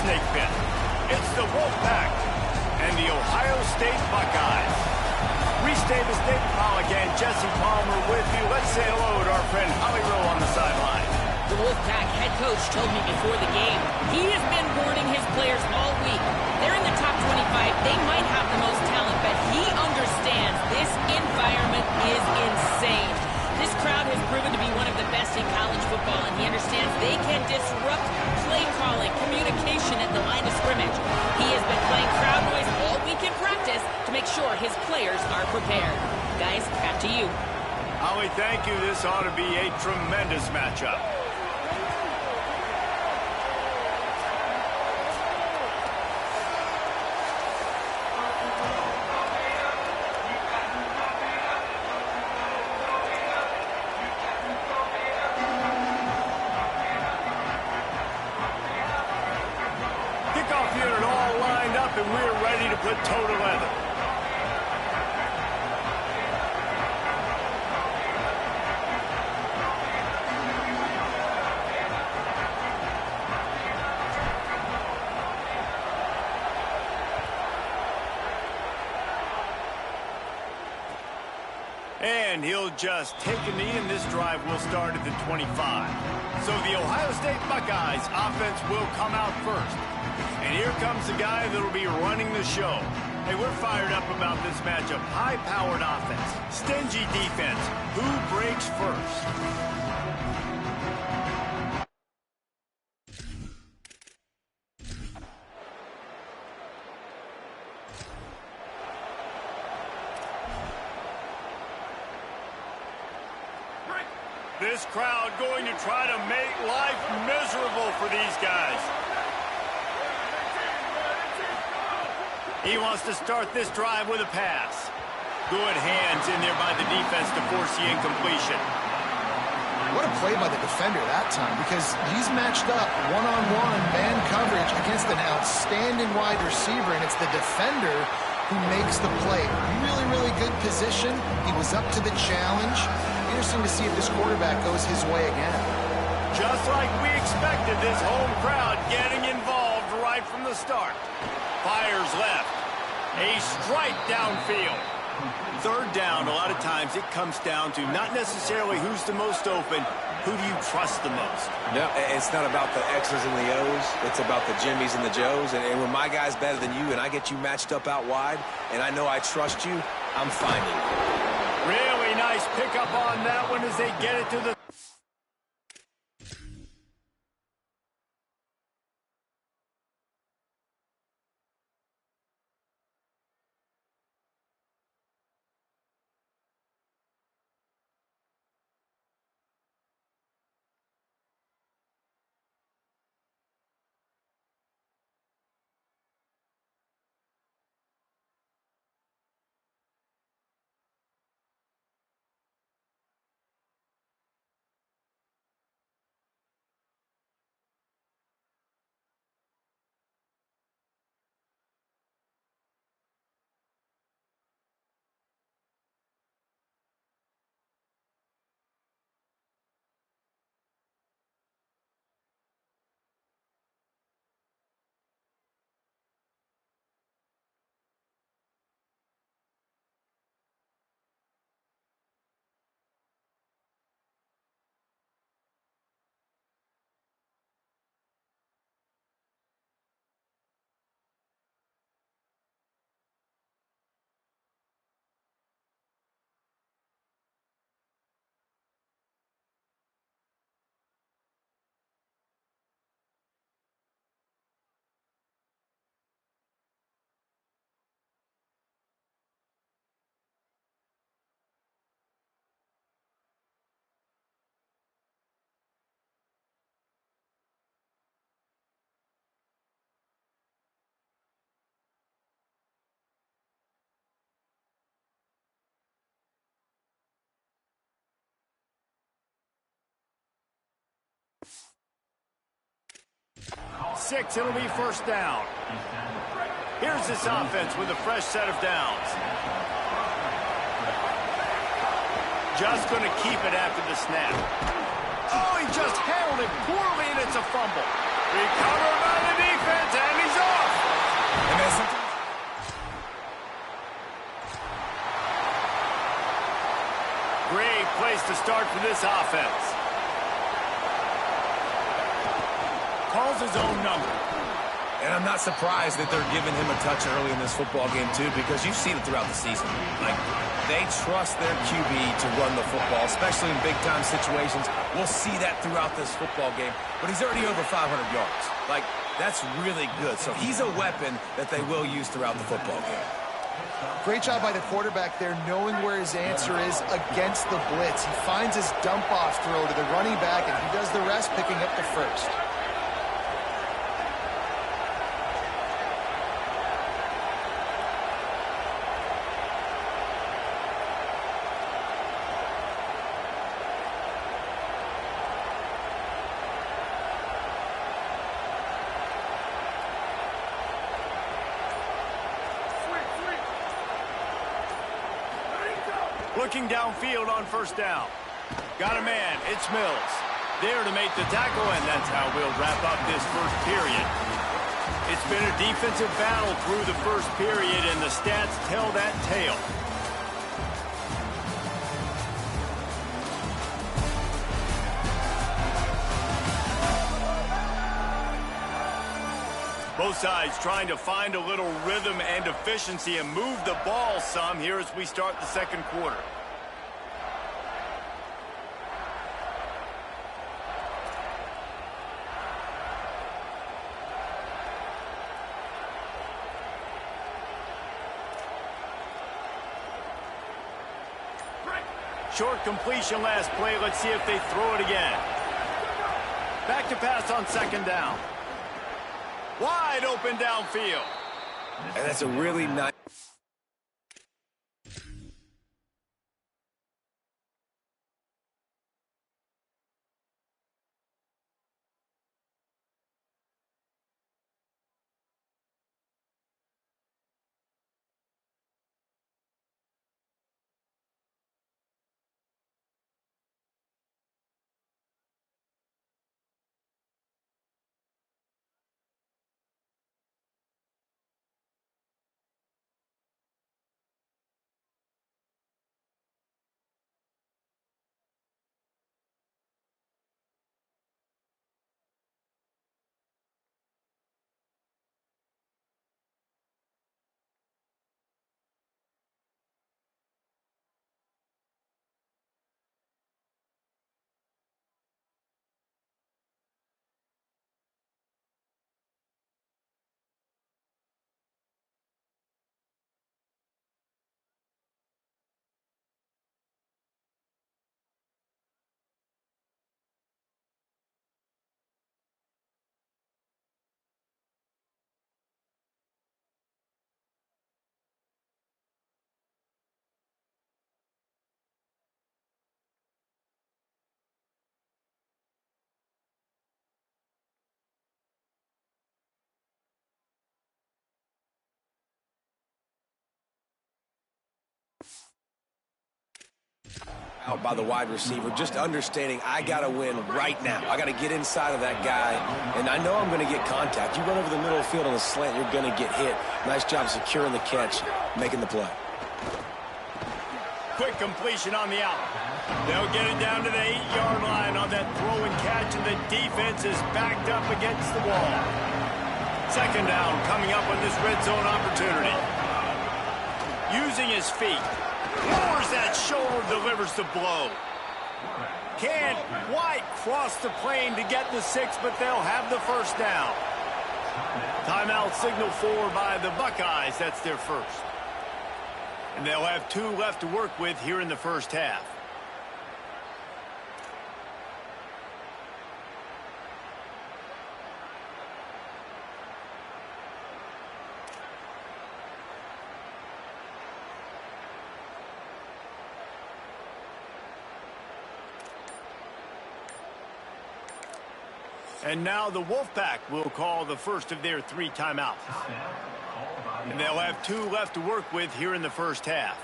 snake pit. It's the Wolfpack and the Ohio State Buckeyes. Reese Davis, David Pollack, and Jesse Palmer with you. Let's say hello to our friend Holly Rowe on the sideline. The Wolfpack head coach told me before the game he has been warning his players all week. They're in the top 25. They might have the most talent, but he understands this environment is insane. This crowd has proven to be one of the best in college football, and he understands they can disrupt play calling, communication at the line of scrimmage. He has been playing crowd noise all week in practice to make sure his players are prepared. Guys, back to you. Holly, thank you. This ought to be a tremendous matchup. Kickoff unit all lined up, and we're ready to put toe to leather. And he'll just take a knee, and this drive will start at the 25. So the Ohio State Buckeyes offense will come out first. And here comes the guy that'll be running the show. Hey, we're fired up about this matchup. High-powered offense, stingy defense. Who breaks first? This crowd going to try to make life miserable for these guys. He wants to start this drive with a pass. Good hands in there by the defense to force the incompletion. What a play by the defender that time, because he's matched up one-on-one man coverage against an outstanding wide receiver, and it's the defender who makes the play. Really, really good position. He was up to the challenge. Interesting to see if this quarterback goes his way again. Just like we expected, this home crowd getting involved right from the start. Fires left. A strike downfield. Third down, a lot of times it comes down to not necessarily who's the most open, who do you trust the most? No, it's not about the X's and the O's. It's about the Jimmys and the Joes. And when my guy's better than you and I get you matched up out wide and I know I trust you, I'm finding you. Really nice pickup on that one as they get it to the... Six, it'll be first down. Here's this offense with a fresh set of downs. Just going to keep it after the snap. Oh, he just handled it poorly, and it's a fumble. Recovered by the defense, and he's off. And then sometimes... Great place to start for this offense. Calls his own number. And I'm not surprised that they're giving him a touch early in this football game, too, because you've seen it throughout the season. Like, they trust their QB to run the football, especially in big-time situations. We'll see that throughout this football game. But he's already over 500 yards. Like, that's really good. So he's a weapon that they will use throughout the football game. Great job by the quarterback there, knowing where his answer is against the blitz. He finds his dump-off throw to the running back, and he does the rest, picking up the first. Looking downfield on first down. Got a man, it's Mills. There to make the tackle, and that's how we'll wrap up this first period. It's been a defensive battle through the first period, and the stats tell that tale. Both sides trying to find a little rhythm and efficiency and move the ball some here as we start the second quarter. Short completion last play. Let's see if they throw it again. Back to pass on second down. Wide open downfield. And that's a really nice... out by the wide receiver, just understanding I got to win right now. I got to get inside of that guy, and I know I'm going to get contact. You run over the middle of the field on a slant, you're going to get hit. Nice job securing the catch, making the play. Quick completion on the out. They'll get it down to the 8-yard line on that throw and catch, and the defense is backed up against the wall. Second down coming up on this red zone opportunity. Using his feet. Lowers that shoulder, delivers the blow. Can't quite cross the plane to get the 6, but they'll have the first down. Timeout signal for by the Buckeyes. That's their first. And they'll have 2 left to work with here in the first half. And now the Wolfpack will call the first of their 3 timeouts. And they'll have 2 left to work with here in the first half.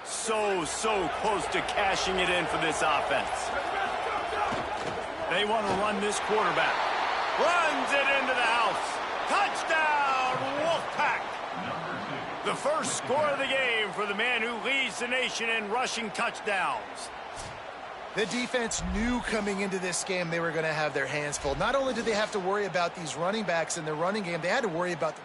So close to cashing it in for this offense. They want to run this quarterback. Runs it into the house. Touchdown, Wolfpack. The first score of the game for the man who leads the nation in rushing touchdowns. The defense knew coming into this game they were going to have their hands full. Not only did they have to worry about these running backs in their running game, they had to worry about the...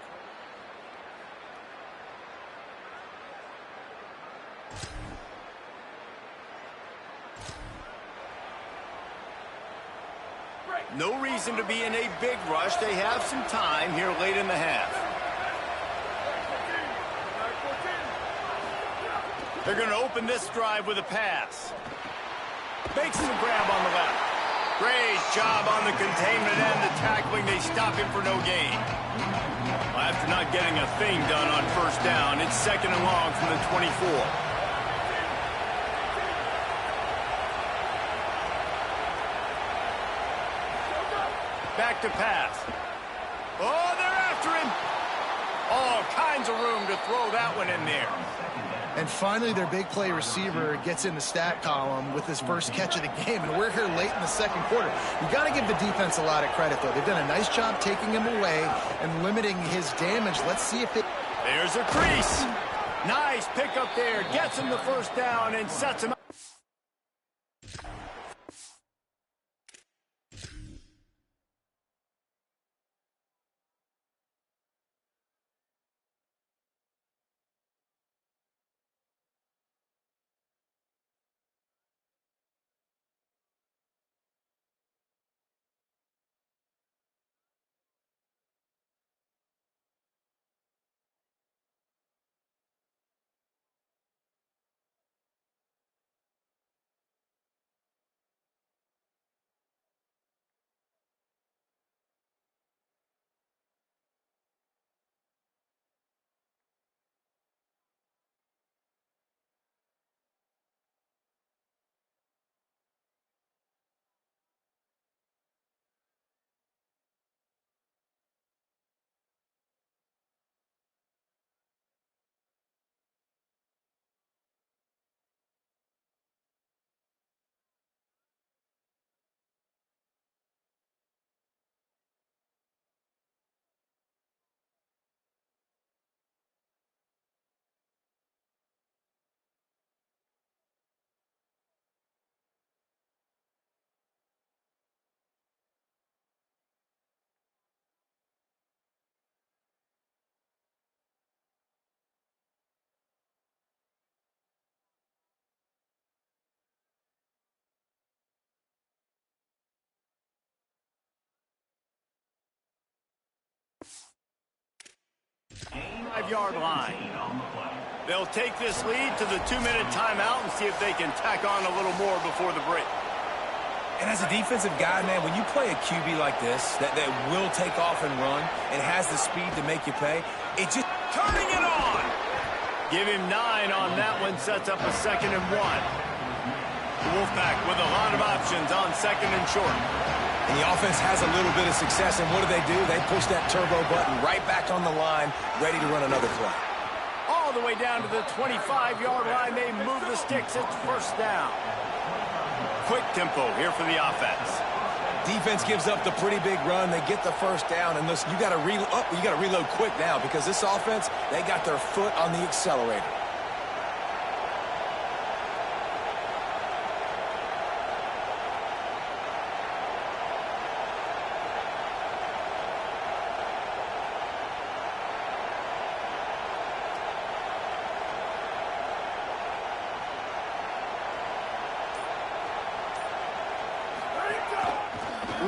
No reason to be in a big rush. They have some time here late in the half. They're going to open this drive with a pass. Makes the grab on the left. Great job on the containment and the tackling. They stop him for no gain. Well, after not getting a thing done on first down, it's 2nd and long from the 24. Back to pass. Oh, they're after him. All kinds of room to throw that one in there. And finally, their big play receiver gets in the stat column with his first catch of the game, and we're here late in the second quarter. You got to give the defense a lot of credit, though. They've done a nice job taking him away and limiting his damage. Let's see if it... There's a crease. Nice pick up there. Gets him the first down and sets him up. Five-yard line. They'll take this lead to the 2-minute timeout and see if they can tack on a little more before the break. And as a defensive guy, man, when you play a QB like this, that will take off and run and has the speed to make you pay, it just... Turning it on! Give him 9 on that one, sets up a 2nd and 1. The Wolfpack with a lot of options on 2nd and short. And the offense has a little bit of success, and what do? They push that turbo button right back on the line, ready to run another play. All the way down to the 25-yard line, they move the sticks, it's first down. Quick tempo here for the offense. Defense gives up the pretty big run, they get the first down, and listen, you got to reload quick now because this offense, they got their foot on the accelerator.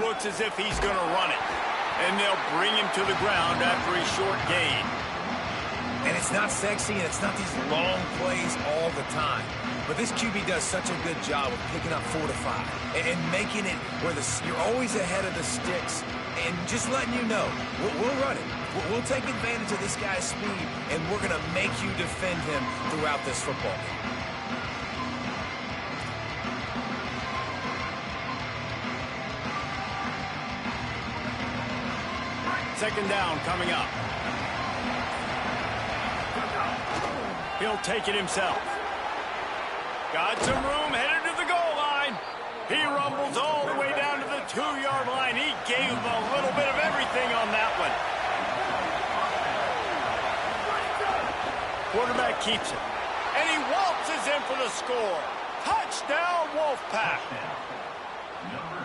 Looks as if he's going to run it. And they'll bring him to the ground after a short gain. And it's not sexy, and it's not these long plays all the time. But this QB does such a good job of picking up 4 to 5 and making it where you're always ahead of the sticks and just letting you know, we'll run it. We'll take advantage of this guy's speed, and we're going to make you defend him throughout this football game. Second down coming up. He'll take it himself. Got some room, headed to the goal line. He rumbles all the way down to the 2-yard line. He gave him a little bit of everything on that one. Quarterback keeps it. And he waltzes in for the score. Touchdown, Wolfpack.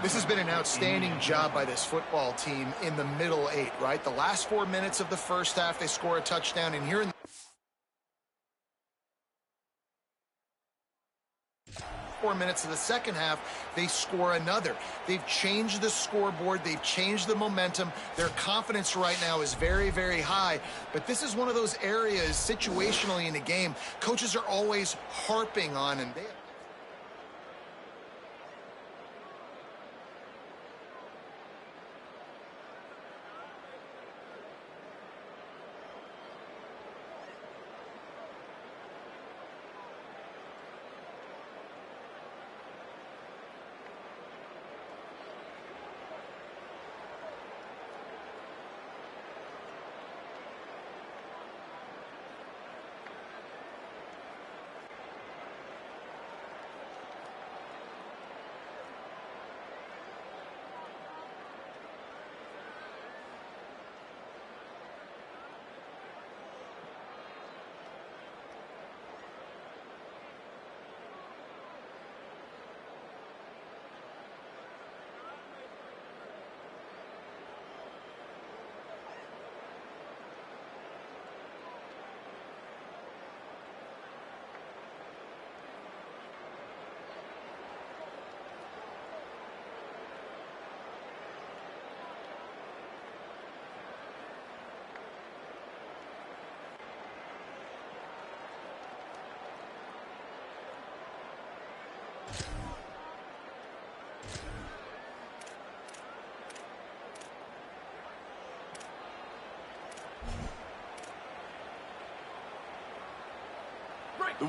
This has been an outstanding job by this football team in the middle 8, right? The last 4 minutes of the first half, they score a touchdown. And here in 4 minutes of the second half, they score another. They've changed the scoreboard. They've changed the momentum. Their confidence right now is very, very high. But this is one of those areas situationally in the game coaches are always harping on, and the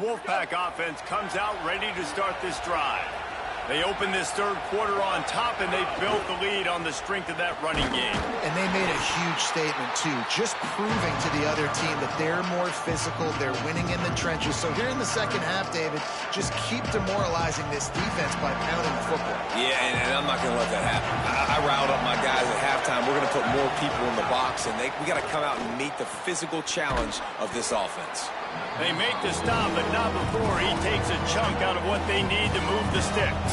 Wolfpack offense comes out ready to start this drive. They open this third quarter on top, and they built the lead on the strength of that running game. And they made a huge statement, too, just proving to the other team that they're more physical, they're winning in the trenches. So here in the second half, David, just keep demoralizing this defense by pounding the football. Yeah, and I'm not going to let that happen. I riled up my guys at halftime. We're going to put more people in the box, and we got to come out and meet the physical challenge of this offense. They make the stop, but not before he takes a chunk out of what they need to move the sticks.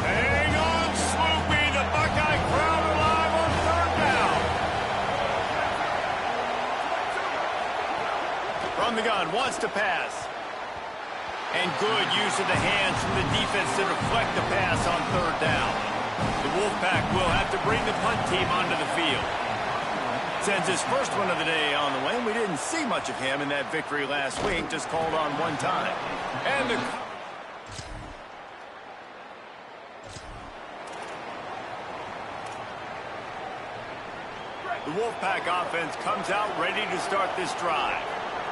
Hang on, Swoopy. The Buckeye crowd alive on third down. From the gun, wants to pass. And good use of the hands from the defense to deflect the pass on third down. The Wolfpack will have to bring the punt team onto the field. Sends his first one of the day on the way. We didn't see much of him in that victory last week, just called on one time. And the Wolfpack offense comes out ready to start this drive.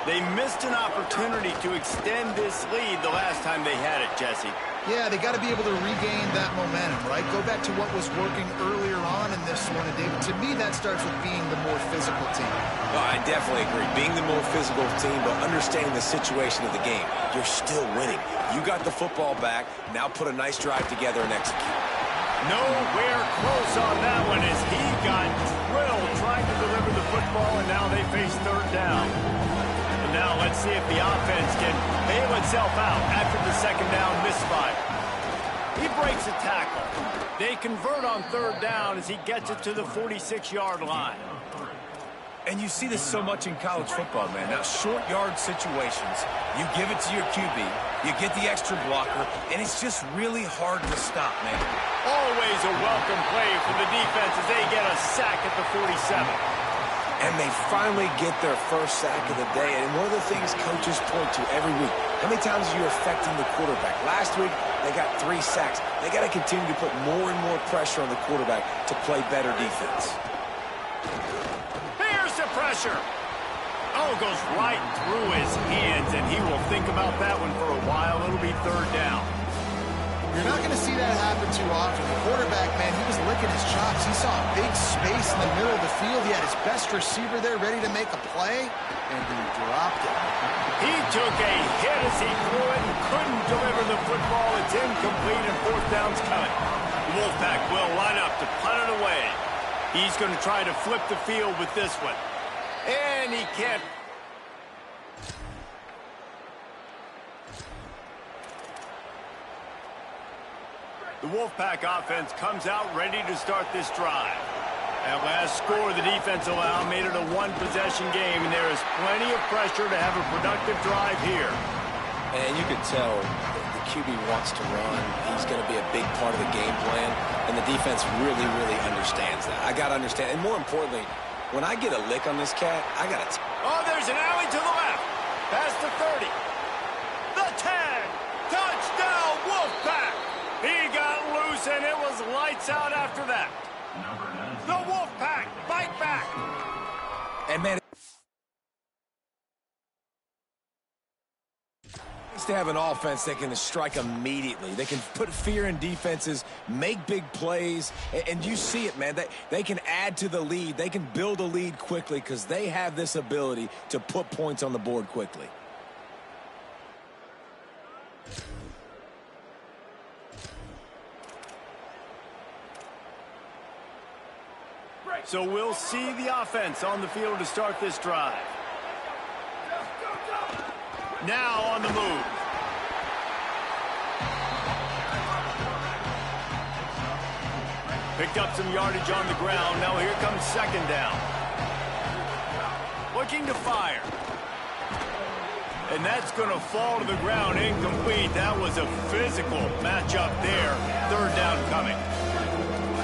They missed an opportunity to extend this lead the last time they had it, Jesse. Yeah, they got to be able to regain that momentum, right? Go back to what was working earlier on in this one. And David, to me, that starts with being the more physical team. No, I definitely agree. Being the more physical team, but understanding the situation of the game. You're still winning. You got the football back. Now put a nice drive together and execute. Nowhere close on that one as he got drilled trying to deliver the football, and now they face third down. And now let's see if the offense can bail itself out after the second down misfire. He breaks a tackle. They convert on third down as he gets it to the 46-yard line. And you see this so much in college football, man. Now, short yard situations, you give it to your QB, you get the extra blocker, and it's just really hard to stop, man. Always a welcome play for the defense as they get a sack at the 47. And they finally get their first sack of the day. And one of the things coaches point to every week, how many times are you affecting the quarterback? Last week, they got 3 sacks. They got to continue to put more and more pressure on the quarterback to play better defense. Here's the pressure. Oh, goes right through his hands, and he will think about that one for a while. It'll be third down. You're not going to see that happen too often. The quarterback, man, he was licking his chops. He saw a big space in the middle of the field. He had his best receiver there ready to make a play, and he dropped it. He took a hit as he threw it and couldn't deliver the football. It's incomplete and fourth down's coming. The Wolfpack will line up to punt it away. He's going to try to flip the field with this one. And he can't. The Wolfpack offense comes out ready to start this drive. That last score the defense allowed made it a one-possession game, and there is plenty of pressure to have a productive drive here. And you could tell the QB wants to run. He's going to be a big part of the game plan, and the defense really, really understands that. I got to understand, and more importantly, when I get a lick on this cat, I got to... Oh, there's an alley to the left. Past the 30. The 10. Touchdown, Wolfpack. He got loose, and it was lights out after that. The Wolfpack fight back. And, man, it's to have an offense that can strike immediately. They can put fear in defenses, make big plays, and you see it, man. They can add to the lead. They can build a lead quickly because they have this ability to put points on the board quickly. So we'll see the offense on the field to start this drive. Now on the move. Picked up some yardage on the ground. Now here comes second down. Looking to fire. And that's going to fall to the ground incomplete. That was a physical matchup there. Third down coming.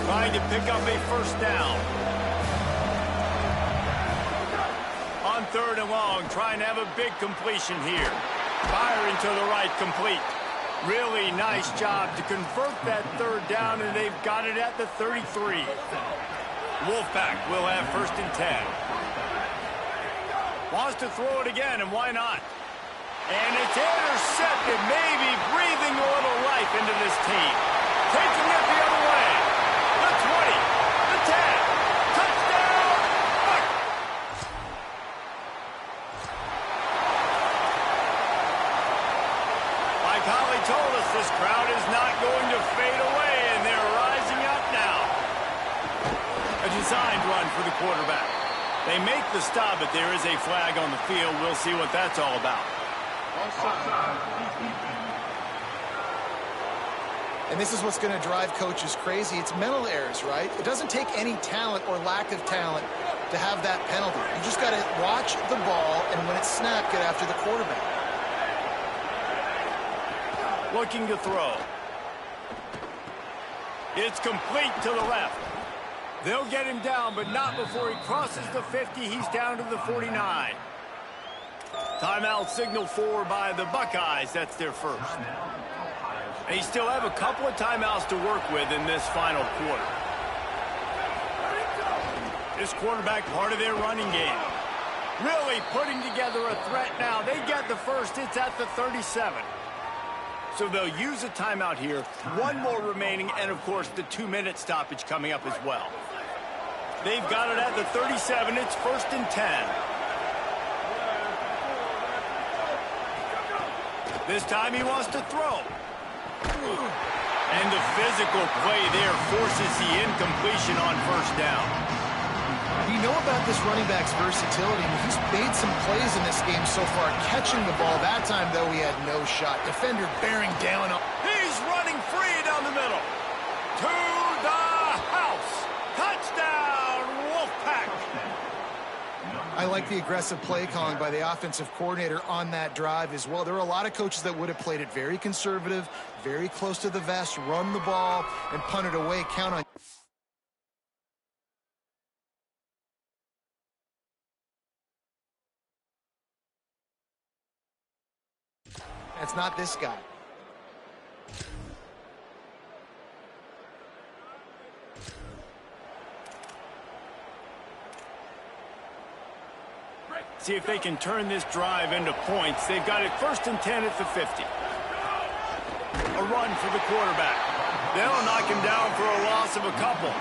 Trying to pick up a first down. On third and long, trying to have a big completion here. Firing to the right, complete. Really nice job to convert that third down, and they've got it at the 33. Wolfpack will have first and 10. Wants to throw it again, and why not? And it's intercepted, maybe breathing a little life into this team. Taking it the other way. The 20, the 10. Touchdown! Like Holly told us, this crowd is not going to fade away, and they're rising up now. A designed run for the quarterback. They make the stop, but there is a flag on the field. We'll see what that's all about. And this is what's going to drive coaches crazy. It's mental errors, right? It doesn't take any talent or lack of talent to have that penalty. You just got to watch the ball, and when it's snapped, get after the quarterback. Looking to throw. It's complete to the left. They'll get him down, but not before he crosses the 50. He's down to the 49. Timeout signal for by the Buckeyes. That's their first. They still have a couple of timeouts to work with in this final quarter. This quarterback, part of their running game. Really putting together a threat now. They get the first. It's at the 37. So they'll use a timeout here. One more remaining, and, of course, the 2-minute stoppage coming up as well. They've got it at the 37. It's first and 10. This time he wants to throw. And the physical play there forces the incompletion on first down. You know about this running back's versatility. I mean, he's made some plays in this game so far, catching the ball. That time, though, he had no shot. Defender bearing down on. He's running free down the middle. To the house. Touchdown, Wolfpack. I like the aggressive play calling by the offensive coordinator on that drive as well. There were a lot of coaches that would have played it very conservative, very close to the vest, run the ball, and punt it away. Count on. That's not this guy. See if they can turn this drive into points. They've got it first and 10 at the 50. A run for the quarterback. They'll knock him down for a loss of a couple.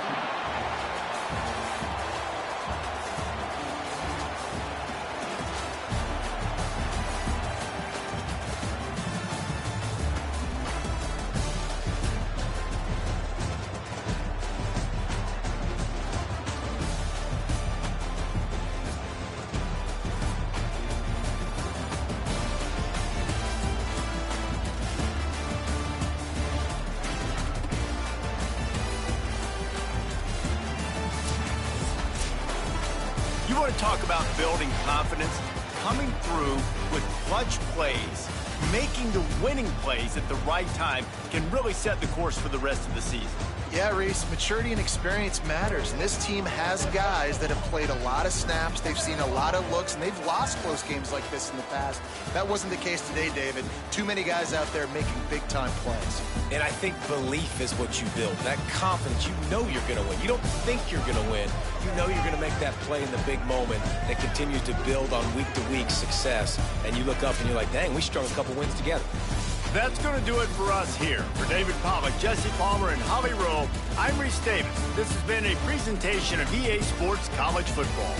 You want to talk about building confidence? Coming through with clutch plays, making the winning plays at the right time can really set the course for the rest of the season. Yeah, Reese, maturity and experience matters, and this team has guys that have played a lot of snaps, they've seen a lot of looks, and they've lost close games like this in the past. That wasn't the case today, David. Too many guys out there making big-time plays. And I think belief is what you build, that confidence. You know you're going to win. You don't think you're going to win. You know you're going to make that play in the big moment that continues to build on week-to-week success. And you look up and you're like, dang, we strung a couple wins together. That's going to do it for us here. For David Pollack, Jesse Palmer, and Holly Rowe, I'm Reese Davis. This has been a presentation of EA Sports College Football.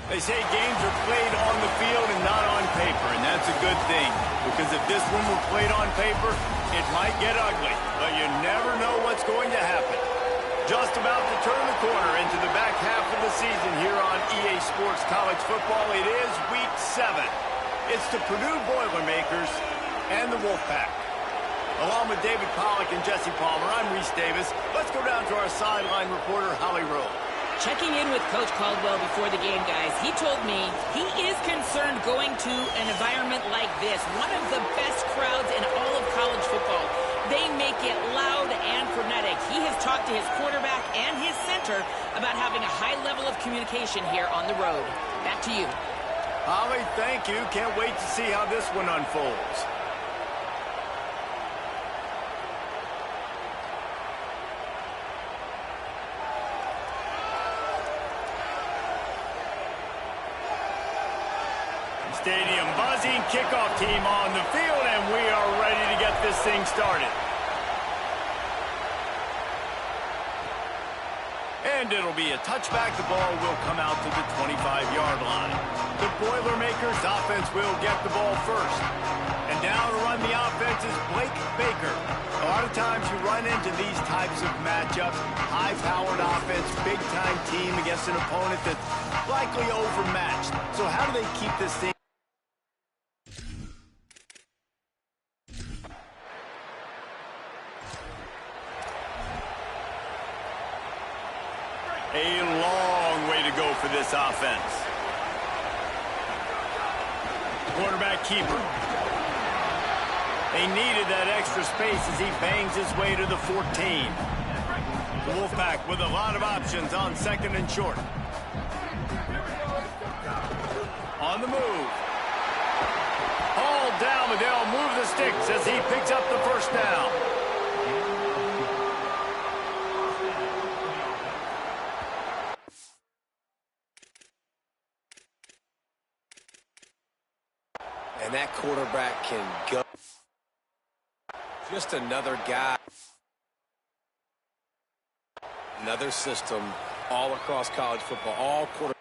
They say games are played on the field and not on paper, and that's a good thing. Because if this one were played on paper, it might get ugly. But you never know what's going to happen. Just about to turn the corner into the back half of the season here on EA Sports College Football. It is Week 7. It's the Purdue Boilermakers and the Wolfpack. Along with David Pollack and Jesse Palmer, I'm Reese Davis. Let's go down to our sideline reporter, Holly Rowe. Checking in with Coach Caldwell before the game, guys, he told me he is concerned going to an environment like this, one of the best crowds in all of college football. They make it loud and frenetic. He has talked to his quarterback and his center about having a high level of communication here on the road. Back to you. Holly, thank you. Can't wait to see how this one unfolds. Stadium buzzing, kickoff team on the field, and we are ready to get this thing started. And it'll be a touchback. The ball will come out to the 25-yard line. The Boilermakers offense will get the ball first. And now to run the offense is Blake Baker. A lot of times you run into these types of matchups. High-powered offense, big-time team against an opponent that's likely overmatched. So how do they keep this thing? A long way to go for this offense. Quarterback keeper. They needed that extra space as he bangs his way to the 14. The Wolfpack with a lot of options on second and short. On the move. Hauled down, but they'll move the sticks as he picks up the first down. And that quarterback can go. Just another guy. Another system all across college football. All quarter.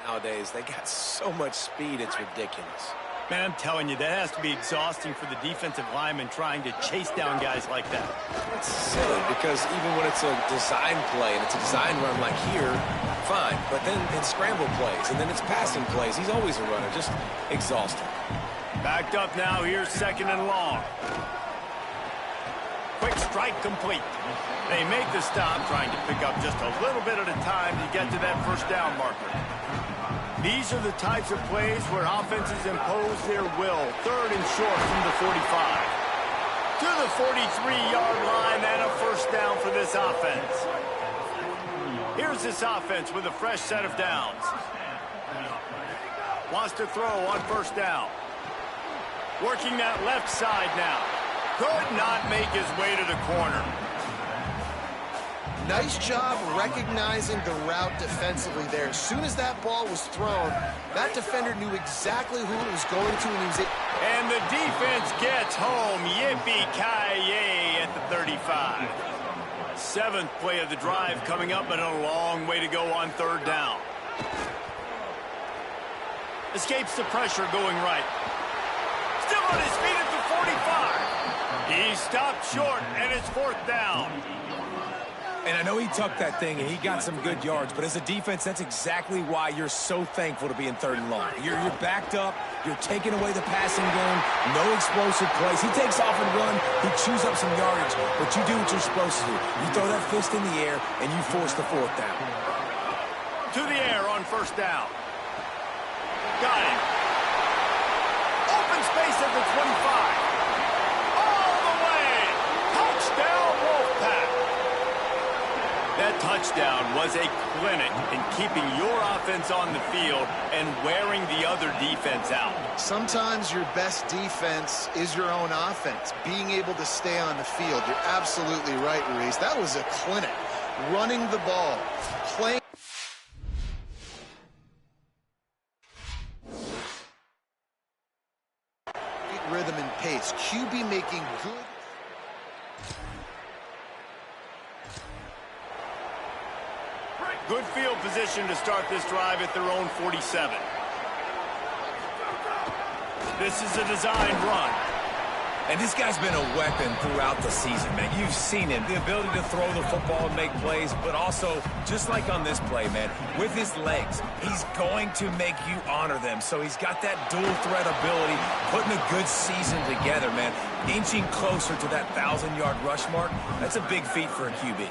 Nowadays, they got so much speed, it's ridiculous. Man, I'm telling you, that has to be exhausting for the defensive lineman trying to chase down guys like that. It's silly because even when it's a design play and it's a design run like here, fine. But then it's scramble plays and then it's passing plays. He's always a runner, just exhausting. Backed up now, here's second and long. Quick strike complete. They make the stop, trying to pick up just a little bit at a time to get to that first down marker. These are the types of plays where offenses impose their will. Third and short from the 45. To the 43-yard line and a first down for this offense. Here's this offense with a fresh set of downs. Wants to throw on first down. Working that left side now. Could not make his way to the corner. Nice job recognizing the route defensively there. As soon as that ball was thrown, that defender knew exactly who it was going to, and he was... And the defense gets home. Yippee-ki-yay at the 35. Seventh play of the drive coming up, but a long way to go on third down. Escapes the pressure going right. Still on his feet at the 45. He stopped short, and it's fourth down. And I know he tucked that thing and he got some good yards, but as a defense, that's exactly why you're so thankful to be in third and long. You're backed up, you're taking away the passing game, no explosive plays. He takes off and run, he chews up some yardage, but you do what you're supposed to do. You throw that fist in the air and you force the fourth down. To the air on first down. Got it. Open space at the 25. touchdown was a clinic in keeping your offense on the field and wearing the other defense out. Sometimes your best defense is your own offense, being able to stay on the field. You're absolutely right, Ruiz. That was a clinic. Running the ball, playing rhythm and pace. QB making good. Good field position to start this drive at their own 47. This is a designed run. And this guy's been a weapon throughout the season, man. You've seen him, the ability to throw the football and make plays, but also, just like on this play, man, with his legs, he's going to make you honor them. So he's got that dual threat ability, putting a good season together, man. Inching closer to that 1,000-yard rush mark, that's a big feat for a QB.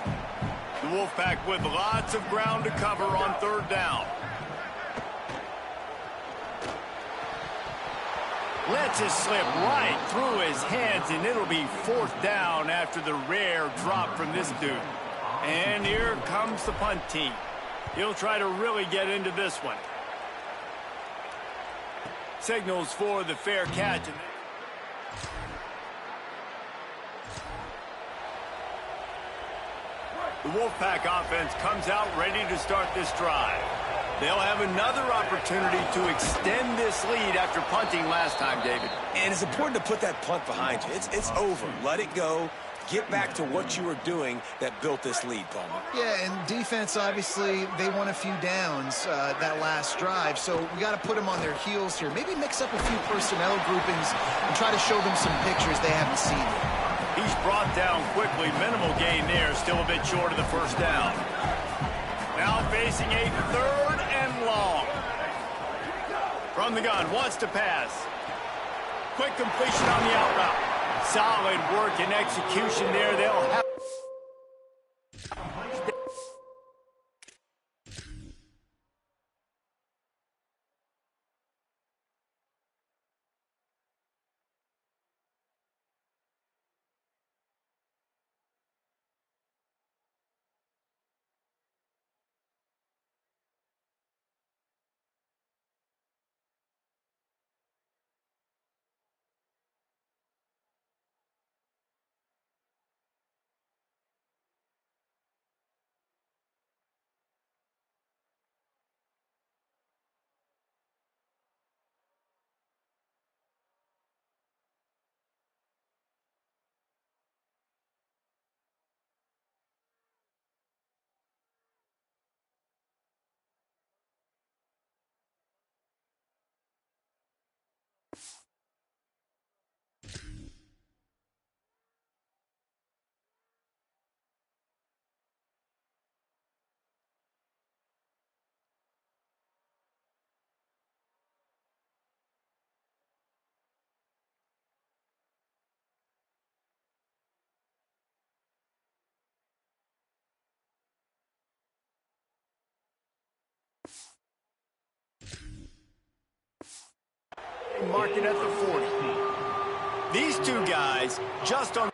The Wolfpack with lots of ground to cover on third down. Lets it slip right through his hands, and it'll be fourth down after the rare drop from this dude. And here comes the punt team. He'll try to really get into this one. Signals for the fair catch. The Wolfpack offense comes out ready to start this drive. They'll have another opportunity to extend this lead after punting last time, David. And it's important to put that punt behind you. It's over. Let it go. Get back to what you were doing that built this lead, Palmer. Yeah, and defense, obviously, they won a few downs that last drive, so we got to put them on their heels here. Maybe mix up a few personnel groupings and try to show them some pictures they haven't seen yet. He's brought down quickly. Minimal gain there. Still a bit short of the first down. Now facing a third and long. From the gun, wants to pass. Quick completion on the out route. Solid work and execution there. They'll have... Marking at the 40. These two guys just on...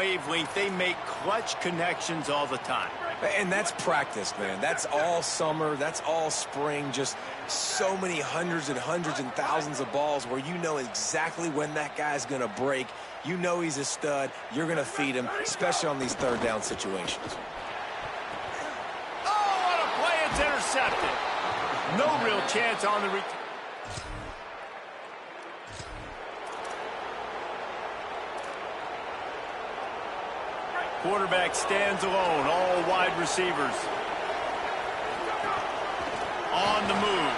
wavelength. They make clutch connections all the time. And that's practice, man. That's all summer. That's all spring. Just so many hundreds and thousands of balls where you know exactly when that guy's going to break. You know he's a stud. You're going to feed him, especially on these third down situations. Oh, what a play. It's intercepted. No real chance on the return. Quarterback stands alone, all wide receivers on the move.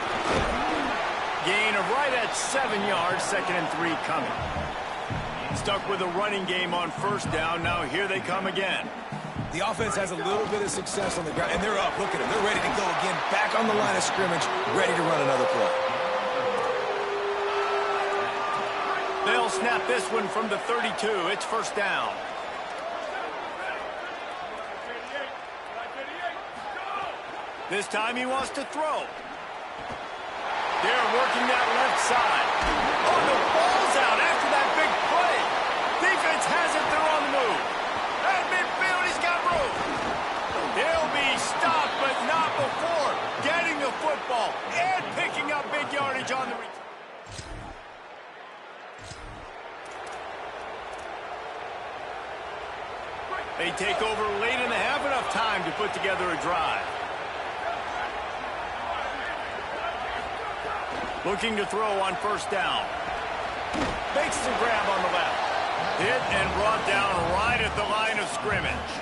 Gain of right at 7 yards, 2nd and 3 coming. Stuck with a running game on first down. Now here they come again. The offense has a little bit of success on the ground, and they're up. Look at them. They're ready to go again, back on the line of scrimmage, ready to run another play. They'll snap this one from the 32. It's first down. This time he wants to throw. They're working that left side. Oh, the ball's out after that big play. Defense has it. They're on the move. At midfield, he's got room. He'll be stopped, but not before getting the football and picking up big yardage on the return. They take over late in the half, enough time to put together a drive. Looking to throw on first down. Makes the grab on the left. Hit and brought down right at the line of scrimmage.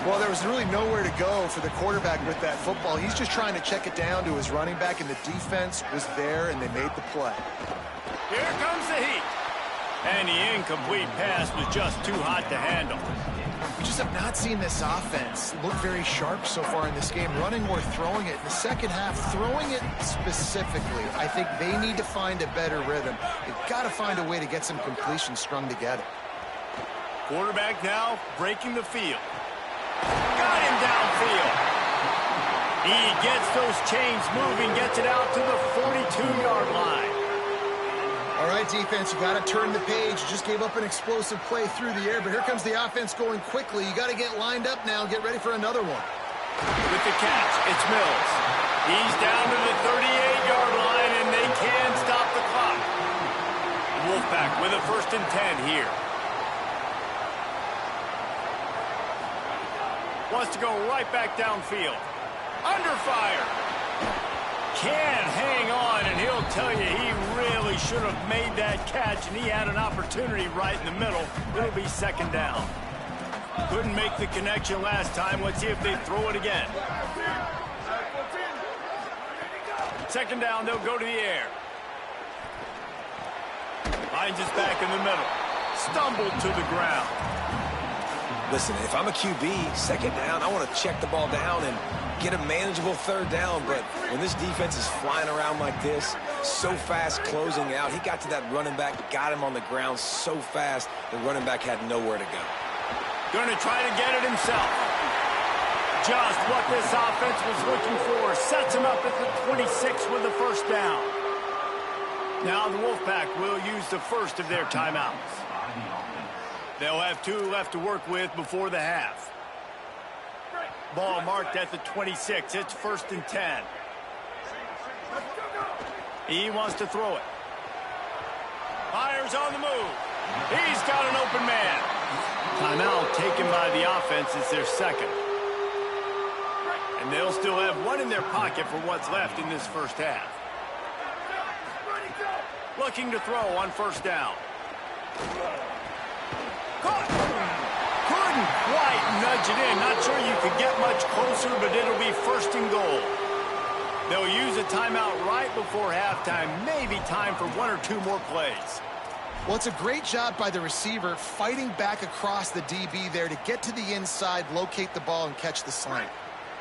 Well, there was really nowhere to go for the quarterback with that football. He's just trying to check it down to his running back, and the defense was there, and they made the play. Here comes the heat. And the incomplete pass was just too hot to handle. We just have not seen this offense look very sharp so far in this game, running or throwing it. In the second half, throwing it specifically, I think they need to find a better rhythm. They've got to find a way to get some completions strung together. Quarterback now breaking the field. Got him downfield. He gets those chains moving, gets it out to the 42-yard line. All right, defense, you got to turn the page. You just gave up an explosive play through the air, but here comes the offense going quickly. You got to get lined up now and get ready for another one. With the catch, it's Mills. He's down to the 38-yard line, and they can stop the clock. Wolfpack with a 1st and 10 here. Wants to go right back downfield. Under fire. Can't hang on, and he'll tell you he really should have made that catch, and he had an opportunity right in the middle. It'll be 2nd down. Couldn't make the connection last time. Let's see if they throw it again. 2nd down, they'll go to the air. Finds his back in the middle. Stumbled to the ground. Listen, if I'm a QB, 2nd down, I want to check the ball down and get a manageable 3rd down, but when this defense is flying around like this, so fast closing out, he got to that running back, got him on the ground so fast, the running back had nowhere to go. Going to try to get it himself. Just what this offense was looking for. Sets him up at the 26 with the 1st down. Now the Wolfpack will use the first of their timeouts. They'll have 2 left to work with before the half. Ball marked at the 26. It's 1st and 10. He wants to throw it. Fires on the move. He's got an open man. Timeout taken by the offense. It's their 2nd. And they'll still have 1 in their pocket for what's left in this first half. Looking to throw on 1st down. Caught. Couldn't quite nudge it in. Not sure you could get much closer, but it'll be 1st and goal. They'll use a timeout right before halftime. Maybe time for 1 or 2 more plays. Well, it's a great job by the receiver fighting back across the DB there to get to the inside, locate the ball, and catch the slant.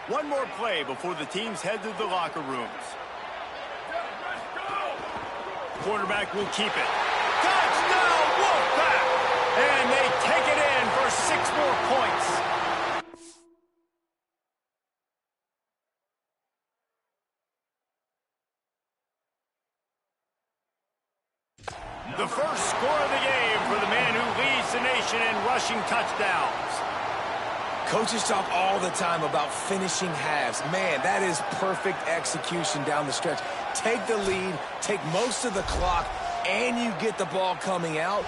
1 more play before the teams head to the locker rooms. Quarterback will keep it. Touchdown, Wolfpack! And they take it in for 6 more points. The first score of the game for the man who leads destination and rushing touchdowns. Coaches talk all the time about finishing halves. Man, that is perfect execution down the stretch. Take the lead, take most of the clock, and you get the ball coming out.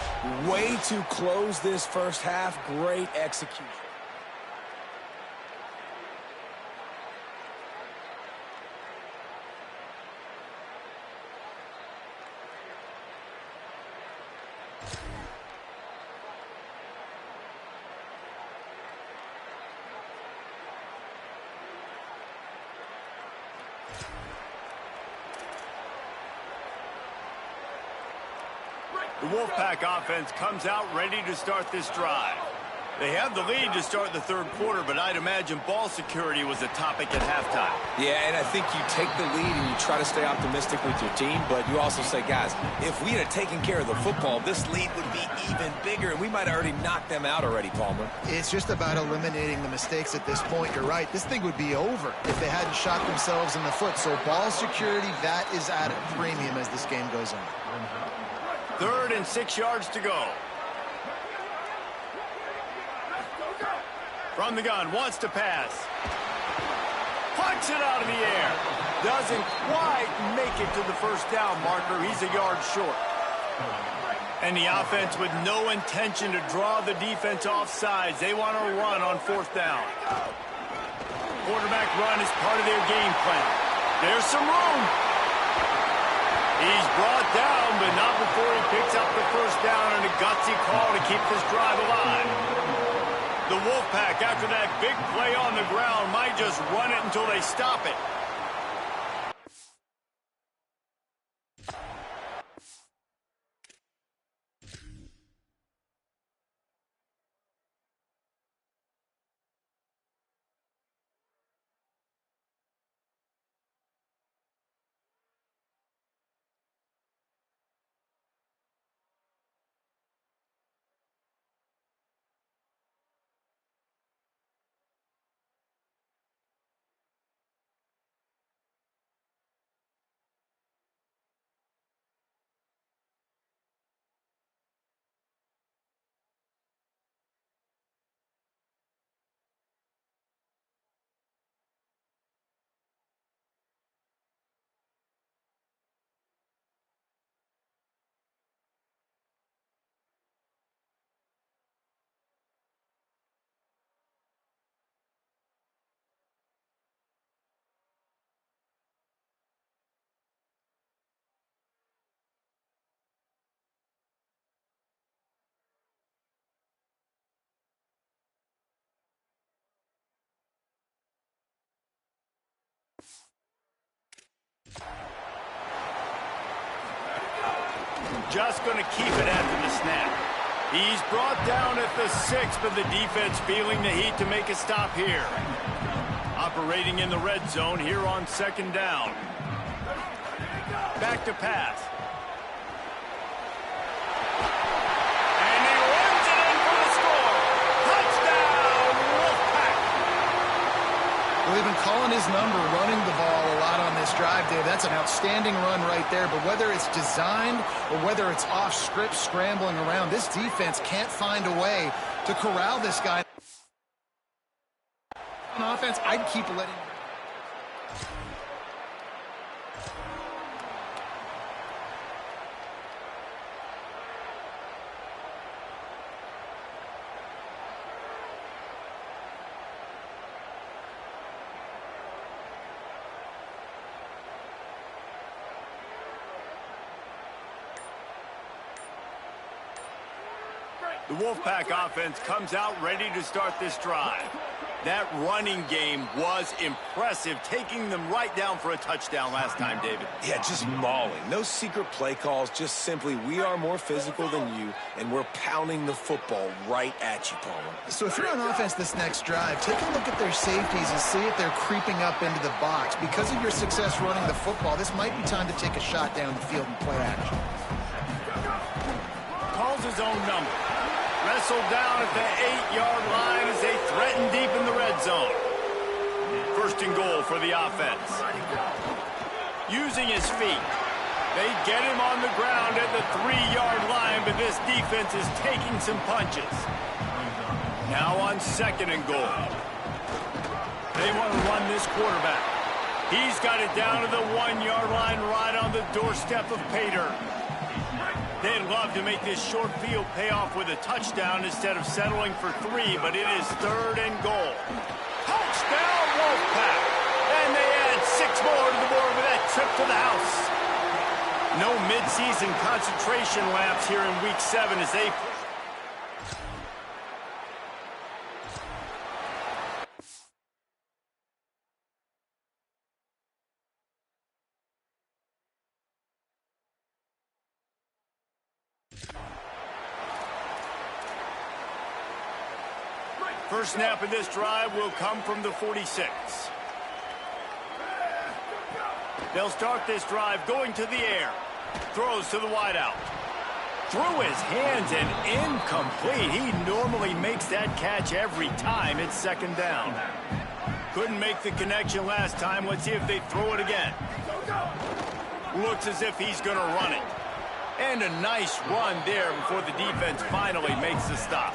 Way to close this first half. Great execution. The Wolfpack offense comes out ready to start this drive. They have the lead to start the third quarter, but I'd imagine ball security was a topic at halftime. Yeah, and I think you take the lead and you try to stay optimistic with your team, but you also say, guys, if we had taken care of the football, this lead would be even bigger, and we might have already knocked them out already, Palmer. It's just about eliminating the mistakes at this point. You're right. This thing would be over if they hadn't shot themselves in the foot. So ball security, that is at a premium as this game goes on. 3rd and 6 yards to go. From the gun, wants to pass. Punch it out of the air. Doesn't quite make it to the first down marker. He's a yard short. And the offense with no intention to draw the defense off sides. They want to run on 4th down. Quarterback run is part of their game plan. There's some room. He's brought down, but not before he picks up the first down and a gutsy call to keep this drive alive. The Wolfpack, after that big play on the ground, might just run it until they stop it. Just going to keep it after the snap. He's brought down at the 6, but the defense feeling the heat to make a stop here. Operating in the red zone here on 2nd down. Back to pass. And he runs it in for the score. Touchdown, Wolfpack. Well, they've been calling his number, running the ball a lot on this drive, Dave. That's an outstanding run right there. But whether it's designed or whether it's off script scrambling around, this defense can't find a way to corral this guy. On offense, I'd keep letting. The Wolfpack offense comes out ready to start this drive. That running game was impressive, taking them right down for a touchdown last time, David. Yeah, just mauling. No secret play calls, just simply we are more physical than you, and we're pounding the football right at you, Palmer. So if you're on offense this next drive, take a look at their safeties and see if they're creeping up into the box. Because of your success running the football, this might be time to take a shot down the field and play action. Calls his own number. Wrestled down at the 8-yard line as they threaten deep in the red zone. 1st and goal for the offense. Using his feet. They get him on the ground at the 3-yard line, but this defense is taking some punches. Now on 2nd and goal. They want to run this quarterback. He's got it down to the 1-yard line right on the doorstep of Pater. They'd love to make this short field pay off with a touchdown instead of settling for 3, but it is 3rd and goal. Touchdown, Wolfpack! And they add 6 more to the board with that trip to the house. No midseason concentration laps here in Week 7 as they... First snap of this drive will come from the 46. They'll start this drive going to the air. Throws to the wideout. Through his hands and incomplete. He normally makes that catch every time. It's 2nd down. Couldn't make the connection last time. Let's see if they throw it again. Looks as if he's going to run it. And a nice run there before the defense finally makes the stop.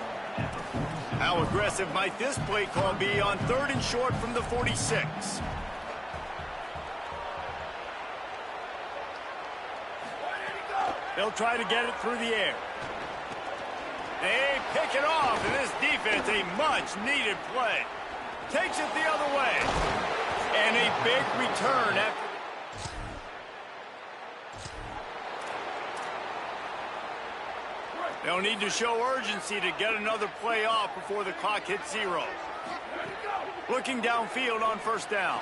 How aggressive might this play call be on 3rd and short from the 46? They'll try to get it through the air. They pick it off, and this defense, a much-needed play. Takes it the other way. And a big return after... They'll need to show urgency to get another play off before the clock hits 0. Looking downfield on 1st down.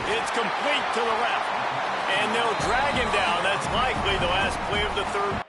It's complete to the left. And they'll drag him down. That's likely the last play of the 3rd.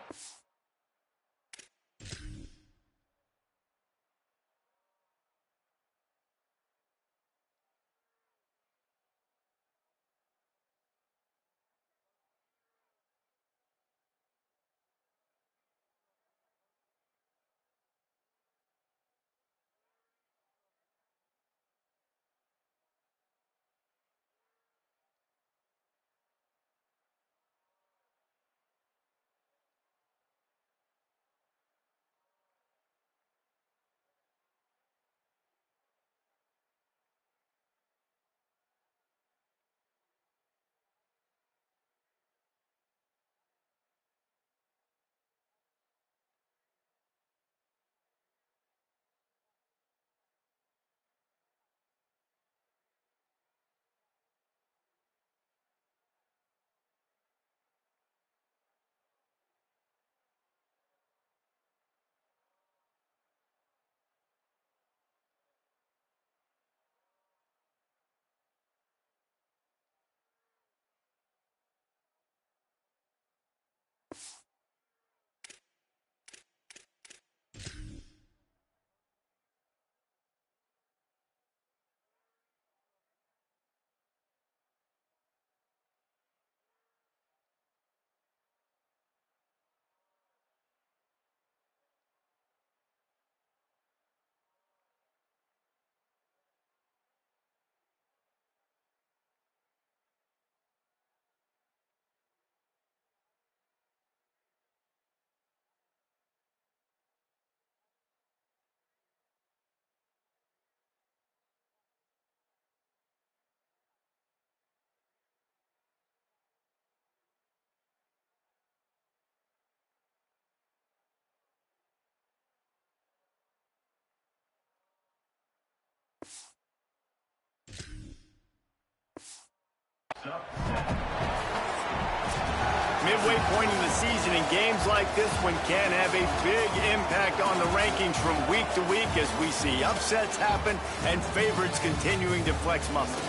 Midway point in the season, and games like this one can have a big impact on the rankings from week to week as we see upsets happen and favorites continuing to flex muscle.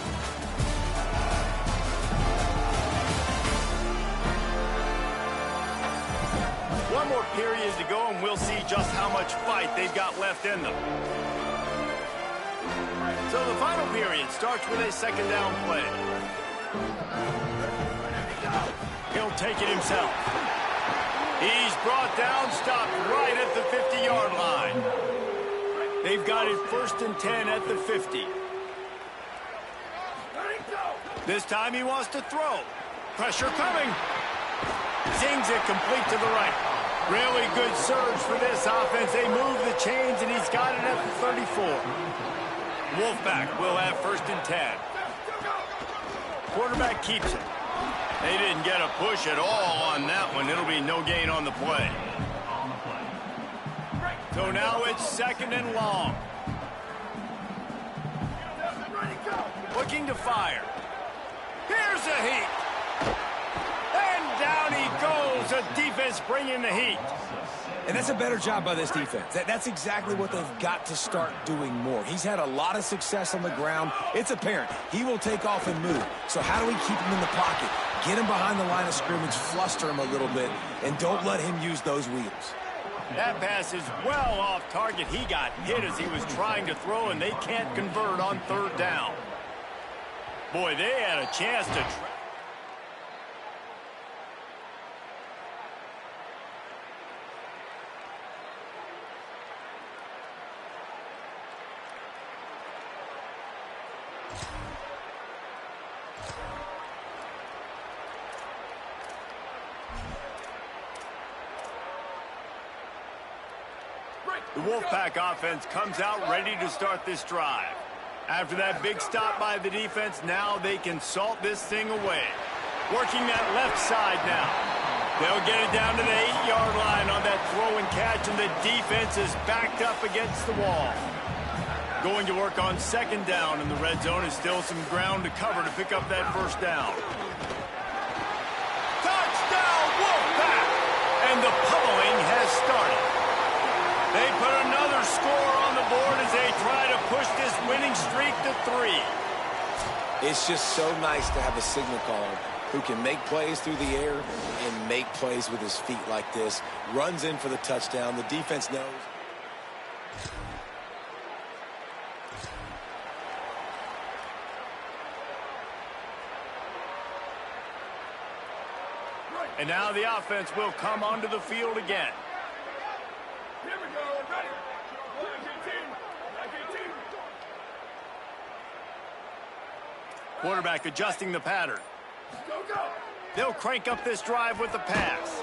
One more period to go, and we'll see just how much fight they've got left in them. So the final period starts with a 2nd down play. He'll take it himself. He's brought down, stopped right at the 50-yard line. They've got it 1st and 10 at the 50. This time he wants to throw. Pressure coming. Zings it complete to the right. Really good surge for this offense. They move the chains, and he's got it at the 34. Wolfpack will have 1st and 10. Quarterback keeps it. They didn't get a push at all on that one. It'll be no gain on the play. So now it's 2nd and long. Looking to fire. Here's a heat. And down he goes. The defense bringing the heat. And that's a better job by this defense. That's exactly what they've got to start doing more. He's had a lot of success on the ground. It's apparent he will take off and move. So how do we keep him in the pocket? Get him behind the line of scrimmage, fluster him a little bit, and don't let him use those wheels. That pass is well off target. He got hit as he was trying to throw, and they can't convert on 3rd down. Boy, they had a chance to... The Wolfpack offense comes out ready to start this drive. After that big stop by the defense, now they can salt this thing away. Working that left side now. They'll get it down to the 8-yard line on that throw and catch, and the defense is backed up against the wall. Going to work on 2nd down, and the red zone is still some ground to cover to pick up that 1st down. Touchdown, Wolfpack! And the pummeling has started. They put another score on the board as they try to push this winning streak to 3. It's just so nice to have a signal caller who can make plays through the air and make plays with his feet like this. Runs in for the touchdown. The defense knows. And now the offense will come onto the field again. Here we go, ready. 19. Quarterback adjusting the pattern. Go. They'll crank up this drive with the pass.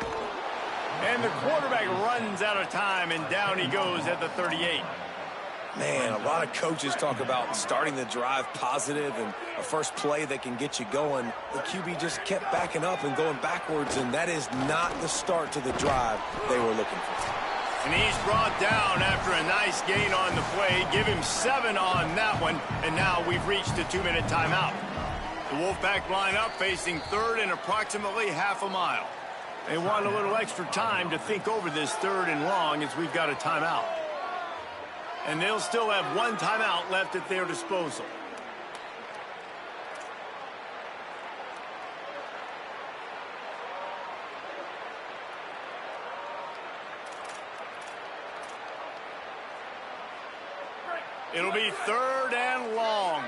And the quarterback runs out of time, and down he goes at the 38. Man, a lot of coaches talk about starting the drive positive and a first play that can get you going. The QB just kept backing up and going backwards, and that is not the start to the drive they were looking for. And he's brought down after a nice gain on the play. Give him 7 on that one, and now we've reached a 2-minute timeout. The Wolfpack line up facing 3rd and approximately half a mile. They want a little extra time to think over this 3rd and long as we've got a timeout. And they'll still have 1 timeout left at their disposal. It'll be 3rd and long.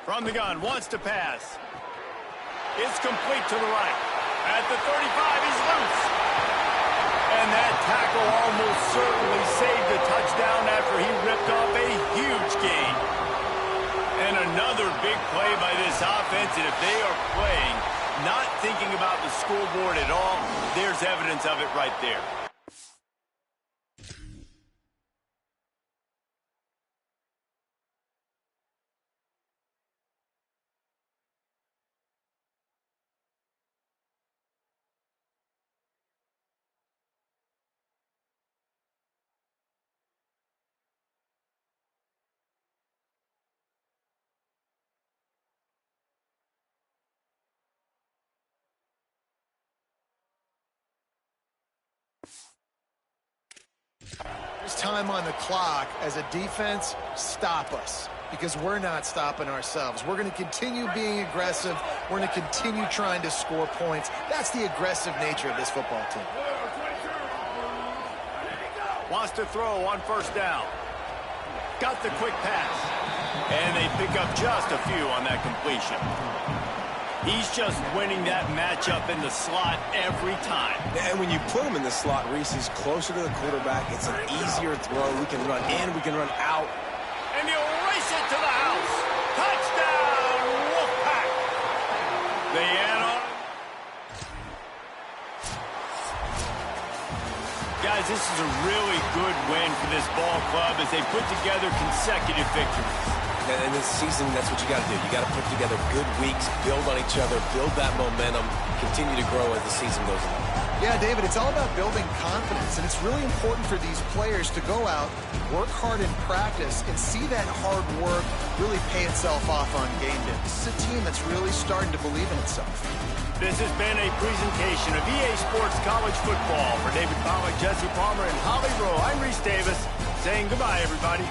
From the gun, wants to pass. It's complete to the right. At the 35, he's loose. And that tackle almost certainly saved the touchdown after he ripped off a huge gain. And another big play by this offense, and if they are playing, not thinking about the scoreboard at all, there's evidence of it right there. There's time on the clock. As a defense, stop us, because we're not stopping ourselves. We're going to continue being aggressive. We're going to continue trying to score points. That's the aggressive nature of this football team. Wants to throw on 1st down. Got the quick pass. And they pick up just a few on that completion. He's just winning that matchup in the slot every time. And when you put him in the slot, Reese, he's closer to the quarterback. It's an easier throw. We can run in, we can run out. And he'll race it to the house. Touchdown, Wolfpack! Guys, this is a really good win for this ball club as they put together consecutive victories. And this season, that's what you got to do. You got to put together good weeks, build on each other, build that momentum, continue to grow as the season goes on. Yeah, David, it's all about building confidence, and it's really important for these players to go out, work hard in practice, and see that hard work really pay itself off on game day. This is a team that's really starting to believe in itself. This has been a presentation of EA Sports College Football. For David Pollack, Jesse Palmer, and Holly Rowe, I'm Reese Davis, saying goodbye, everybody.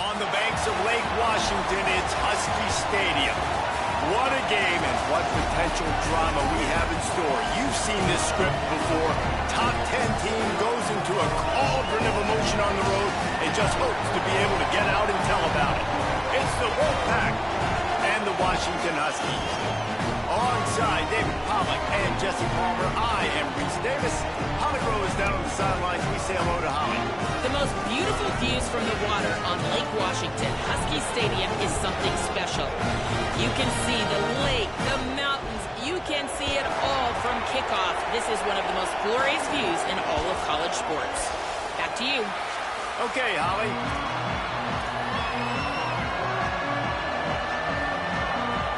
On the banks of Lake Washington, it's Husky Stadium. What a game and what potential drama we have in store. You've seen this script before. Top 10 team goes into a cauldron of emotion on the road and just hopes to be able to get out and tell about it. It's the Wolfpack and the Washington Huskies. Alongside David Pollack and Jesse Palmer, I am Reese Davis. Holly Rowe is down on the sidelines. We say hello to Holly. The most beautiful views from the water on Lake Washington, Husky Stadium, is something special. You can see the lake, the mountains. You can see it all from kickoff. This is one of the most glorious views in all of college sports. Back to you. Okay, Holly.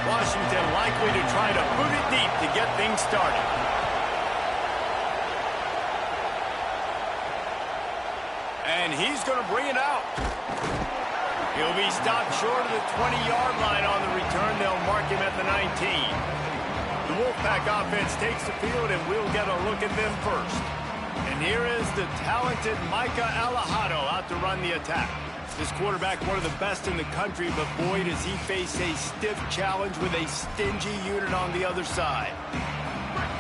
Washington likely to try to boot it deep to get things started. And he's going to bring it out. He'll be stopped short of the 20-yard line on the return. They'll mark him at the 19. The Wolfpack offense takes the field, and we'll get a look at them first. And here is the talented Micah Alejado out to run the attack. This quarterback, one of the best in the country, but boy, does he face a stiff challenge with a stingy unit on the other side.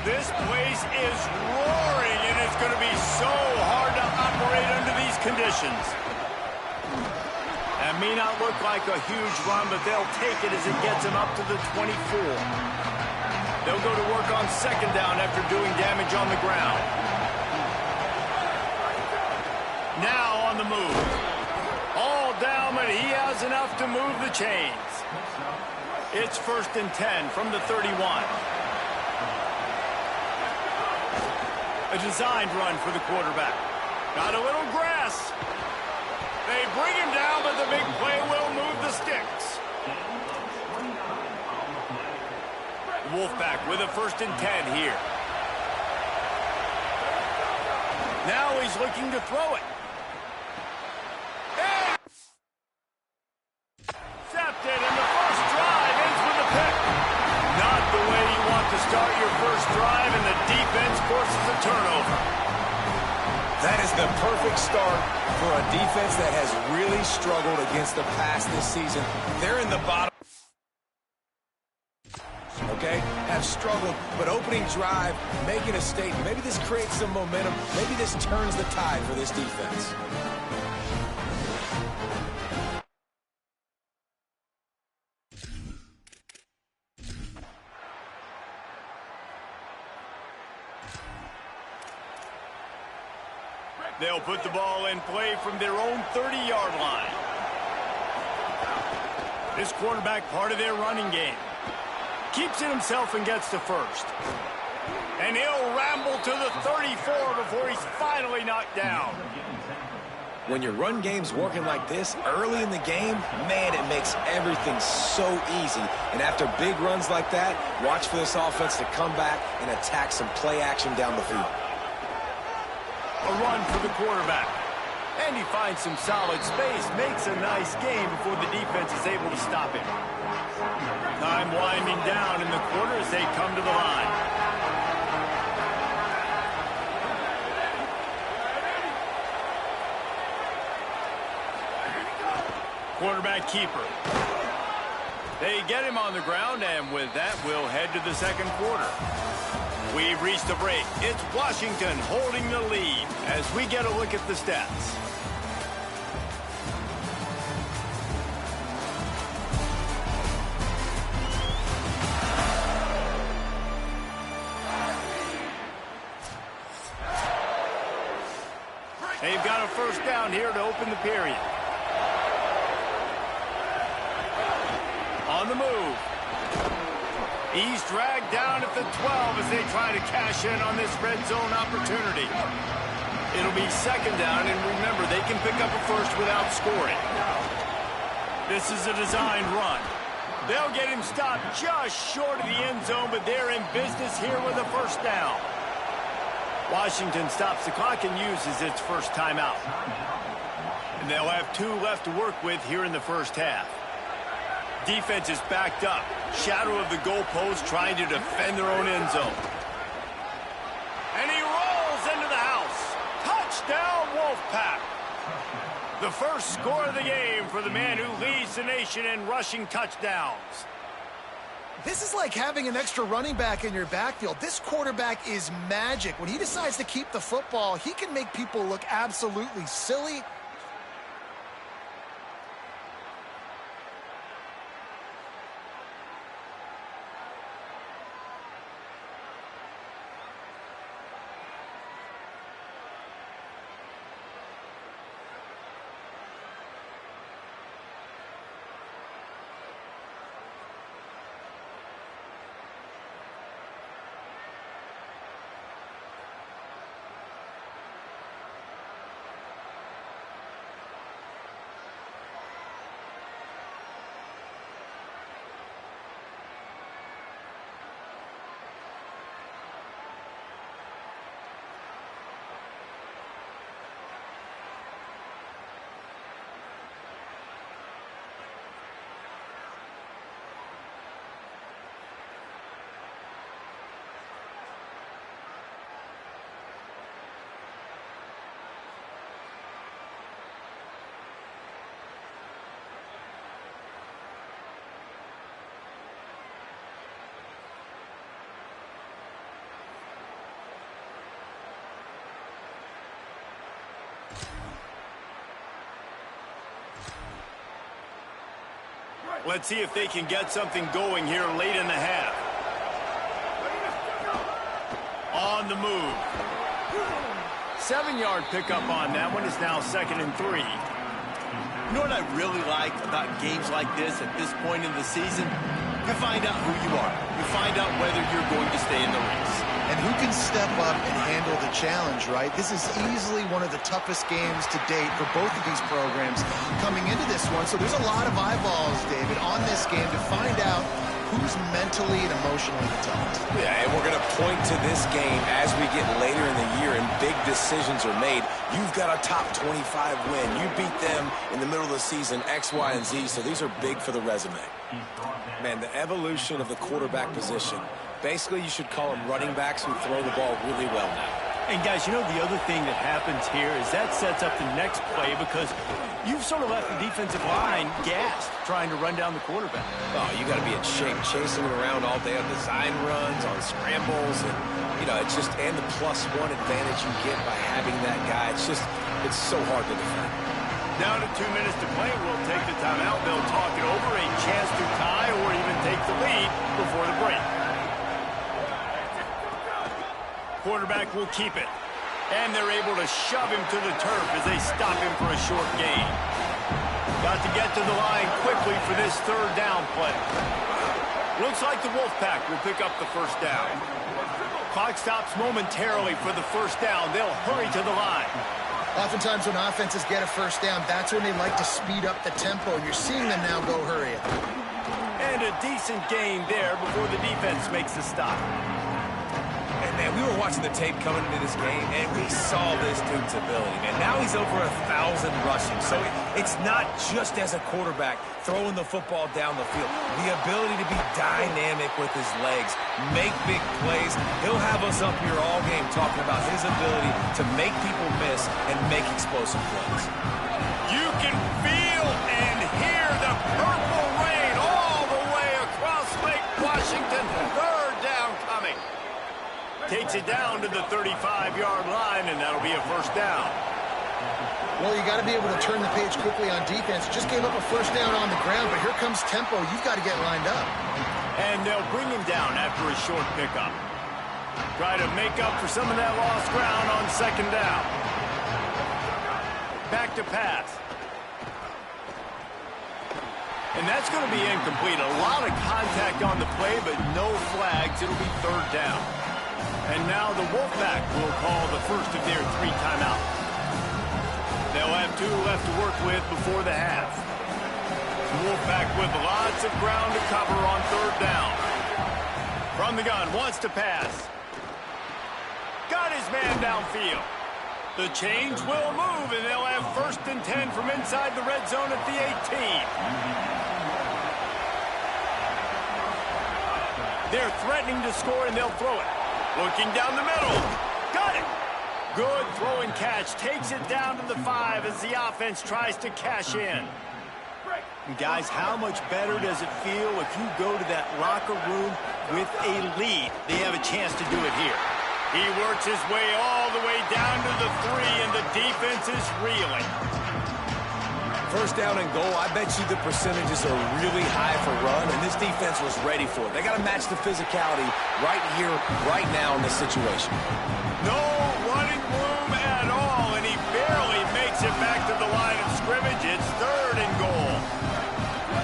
This place is roaring, and it's going to be so hard to operate under these conditions. That may not look like a huge run, but they'll take it as it gets them up to the 24. They'll go to work on second down after doing damage on the ground. Now on the move. All down, but he has enough to move the chains. It's 1st and 10 from the 31. A designed run for the quarterback. Got a little grass. They bring him down, but the big play will move the sticks. Wolfpack with a 1st and 10 here. Now he's looking to throw it. Intercepted, and the first drive ends with a pick. Not the way you want to start your first drive, and the defense forces a turnover. That is the perfect start for a defense that has really struggled against the pass this season. They're in the bottom. Okay, have struggled, but opening drive, making a statement. Maybe this creates some momentum. Maybe this turns the tide for this defense. They'll put the ball in play from their own 30-yard line. This quarterback, part of their running game. Keeps it himself and gets to first. And he'll ramble to the 34 before he's finally knocked down. When your run game's working like this early in the game, man, it makes everything so easy. And after big runs like that, watch for this offense to come back and attack some play action down the field. A run for the quarterback. And he finds some solid space, makes a nice game before the defense is able to stop him. Time winding down in the quarter as they come to the line. Quarterback keeper. They get him on the ground, and with that, we'll head to the second quarter. We've reached the break. It's Washington holding the lead as we get a look at the stats. They've got a first down here to open the period. On the move. He's dragged down at the 12 as they try to cash in on this red zone opportunity. It'll be second down, and remember, they can pick up a first without scoring. This is a designed run. They'll get him stopped just short of the end zone, but they're in business here with a first down. Washington stops the clock and uses its first timeout. And they'll have 2 left to work with here in the first half. Defense is backed up. Shadow of the goalpost trying to defend their own end zone. And he rolls into the house. Touchdown, Wolfpack. The first score of the game for the man who leads the nation in rushing touchdowns. This is like having an extra running back in your backfield. This quarterback is magic. When he decides to keep the football, he can make people look absolutely silly. Let's see if they can get something going here late in the half. On the move. 7-yard pickup on that one. Is now 2nd and 3. You know what I really like about games like this at this point in the season? You find out who you are. You find out whether you're going to stay in the race. And who can step up and handle the challenge, right? This is easily one of the toughest games to date for both of these programs coming into this one. So there's a lot of eyeballs, David, on this game to find out who's mentally and emotionally the toughest. Yeah, and we're going to point to this game as we get later in the year and big decisions are made. You've got a top 25 win. You beat them in the middle of the season, X, Y, and Z, so these are big for the resume. Man, the evolution of the quarterback position. Basically, you should call them running backs who throw the ball really well now. And guys, you know the other thing that happens here is that sets up the next play because you've sort of left the defensive line gassed trying to run down the quarterback. Oh, you got to be in shape, chasing him around all day on design runs, on scrambles, and you know, it's just and the +1 advantage you get by having that guy. It's so hard to defend. Down to 2 minutes to play. We'll take the timeout. They'll talk it over, a chance to tie or even take the lead before the break. Quarterback will keep it. And they're able to shove him to the turf as they stop him for a short gain. Got to get to the line quickly for this 3rd down play. Looks like the Wolfpack will pick up the 1st down. Clock stops momentarily for the 1st down. They'll hurry to the line. Oftentimes when offenses get a 1st down, that's when they like to speed up the tempo. And you're seeing them now go hurry up. And a decent gain there before the defense makes the stop. And, man, we were watching the tape coming into this game, and we saw this dude's ability, man. Now he's over 1,000 rushing. So it's not just as a quarterback throwing the football down the field. The ability to be dynamic with his legs, make big plays. He'll have us up here all game talking about his ability to make people miss and make explosive plays. You can feel and hear the purple rain all the way across Lake Washington. 3rd down coming. Takes it down to the 35-yard line, and that'll be a 1st down. Well, you got to be able to turn the page quickly on defense. Just gave up a 1st down on the ground, but here comes tempo. You've got to get lined up. And they'll bring him down after a short pickup. Try to make up for some of that lost ground on 2nd down. Back to pass. And that's going to be incomplete. A lot of contact on the play, but no flags. It'll be 3rd down. And now the Wolfpack will call the first of their 3 timeouts. They'll have 2 left to work with before the half. Wolfpack with lots of ground to cover on 3rd down. From the gun, wants to pass. Got his man downfield. The change will move, and they'll have 1st and 10 from inside the red zone at the 18. They're threatening to score, and they'll throw it. Looking down the middle. Got it. Good throw and catch. Takes it down to the 5 as the offense tries to cash in. And guys, how much better does it feel if you go to that locker room with a lead? They have a chance to do it here. He works his way all the way down to the 3, and the defense is reeling. First down and goal, I bet you the percentages are really high for run, and this defense was ready for it. They got to match the physicality right here, right now in this situation. No running room at all, and he barely makes it back to the line of scrimmage. It's 3rd and goal.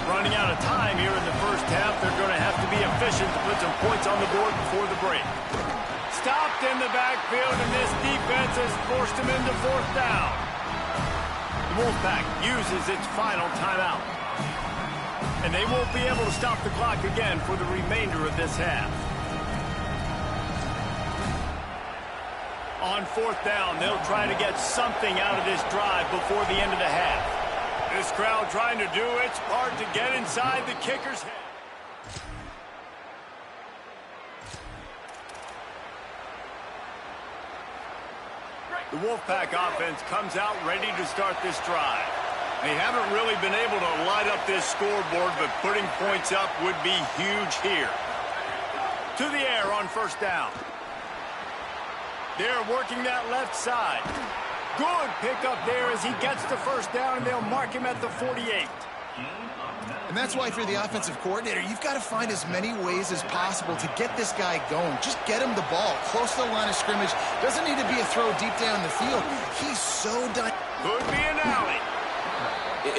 Running out of time here in the first half. They're going to have to be efficient to put some points on the board before the break. Stopped in the backfield, and this defense has forced him into 4th down. The Wolfpack uses its final timeout. And they won't be able to stop the clock again for the remainder of this half. On 4th down, they'll try to get something out of this drive before the end of the half. This crowd trying to do its part to get inside the kicker's head. The Wolfpack offense comes out ready to start this drive. They haven't really been able to light up this scoreboard, but putting points up would be huge here. To the air on 1st down. They're working that left side. Good pickup there as he gets the 1st down, and they'll mark him at the 48. And that's why if you're the offensive coordinator, you've got to find as many ways as possible to get this guy going. Just get him the ball close to the line of scrimmage. Doesn't need to be a throw deep down the field. He's so done. Could be an alley.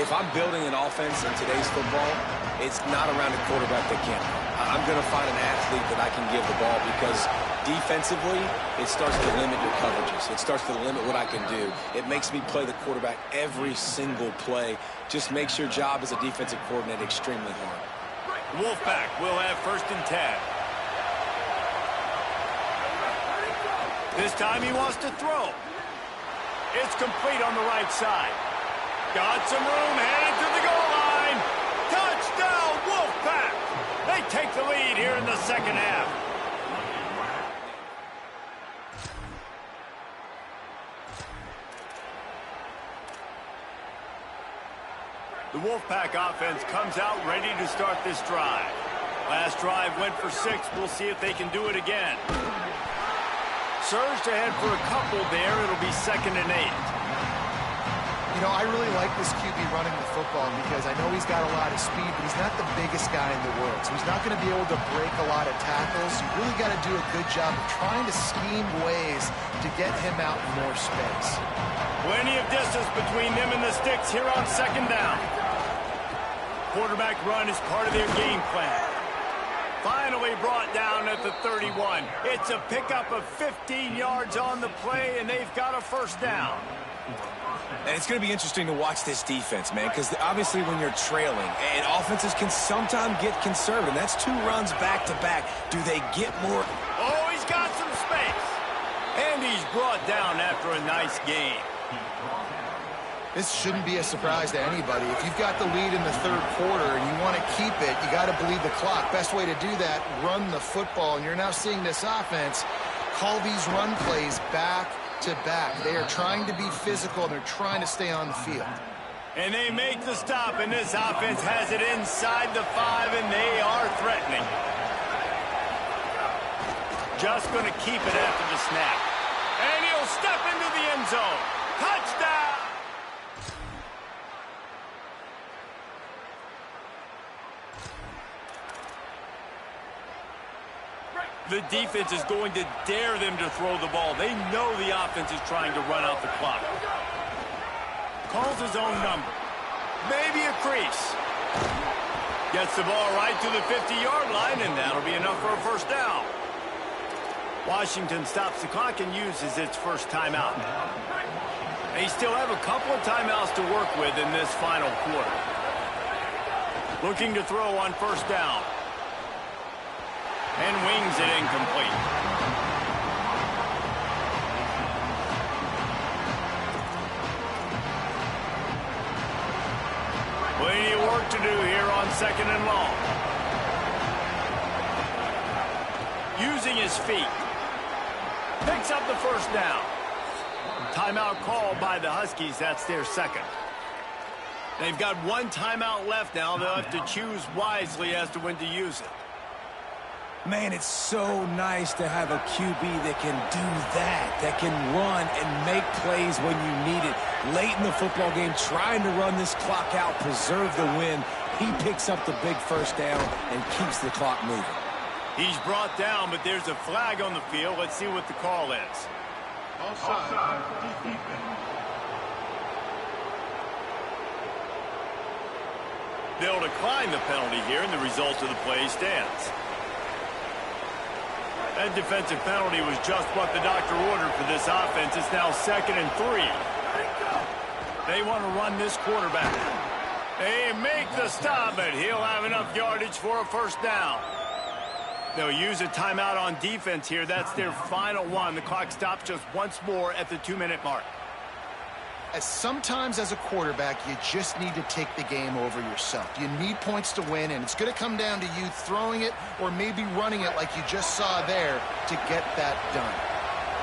If I'm building an offense in today's football, it's not around a quarterback that can't. I'm going to find an athlete that I can give the ball because defensively, it starts to limit your coverages. It starts to limit what I can do. It makes me play the quarterback every single play. Just makes your job as a defensive coordinator extremely hard. Wolfpack will have 1st and 10. This time he wants to throw. It's complete on the right side. Got some room, headed to the goal line. Touchdown, Wolfpack! They take the lead here in the 2nd half. The Wolfpack offense comes out ready to start this drive. Last drive went for 6. We'll see if they can do it again. Surged ahead for a couple there. It'll be 2nd and 8. You know, I really like this QB running the football because I know he's got a lot of speed, but he's not the biggest guy in the world. So he's not going to be able to break a lot of tackles. You really got to do a good job of trying to scheme ways to get him out in more space. Plenty of distance between them and the sticks here on 2nd down. Quarterback run is part of their game plan. Finally brought down at the 31. It's a pickup of 15 yards on the play, and they've got a 1st down. And it's going to be interesting to watch this defense, man, because obviously when you're trailing, and offenses can sometimes get conservative. That's 2 runs back-to-back. Do they get more? Oh, he's got some space. And he's brought down after a nice game. This shouldn't be a surprise to anybody. If you've got the lead in the 3rd quarter and you want to keep it, you got to bleed the clock. Best way to do that, run the football. And you're now seeing this offense call these run plays back to back. They are trying to be physical, and they're trying to stay on the field. And they make the stop, and this offense has it inside the 5, and they are threatening. Just going to keep it after the snap. And he'll step into the end zone. Touchdown! The defense is going to dare them to throw the ball. They know the offense is trying to run out the clock. Calls his own number. Maybe a crease. Gets the ball right to the 50-yard line, and that'll be enough for a 1st down. Washington stops the clock and uses its 1st timeout. They still have a couple of timeouts to work with in this final quarter. Looking to throw on 1st down. And wings it incomplete. Plenty of work to do here on 2nd and long. Using his feet. Picks up the 1st down. Timeout called by the Huskies. That's their second. They've got one timeout left now. They'll have to choose wisely as to when to use it. Man, it's so nice to have a QB that can do that can run and make plays when you need it. Late in the football game, trying to run this clock out, preserve the win. He picks up the big first down and keeps the clock moving. He's brought down, but there's a flag on the field. Let's see what the call is. Offside. They'll decline the penalty here, and the result of the play stands. That defensive penalty was just what the doctor ordered for this offense. It's now 2nd and 3. They want to run this quarterback. They make the stop, but he'll have enough yardage for a first down. They'll use a timeout on defense here. That's their final one. The clock stops just once more at the 2-minute mark. Sometimes as a quarterback, you just need to take the game over yourself. You need points to win, and it's going to come down to you throwing it or maybe running it like you just saw there to get that done.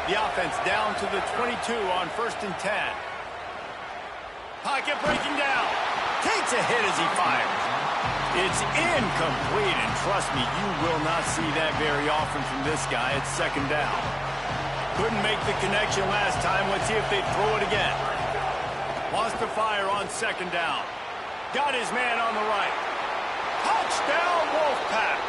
The offense down to the 22 on 1st and 10. Pocket breaking down. Takes a hit as he fires. It's incomplete, and trust me, you will not see that very often from this guy. It's 2nd down. Couldn't make the connection last time. Let's see if they throw it again. Wants to fire on 2nd down. Got his man on the right. Touchdown, Wolfpack.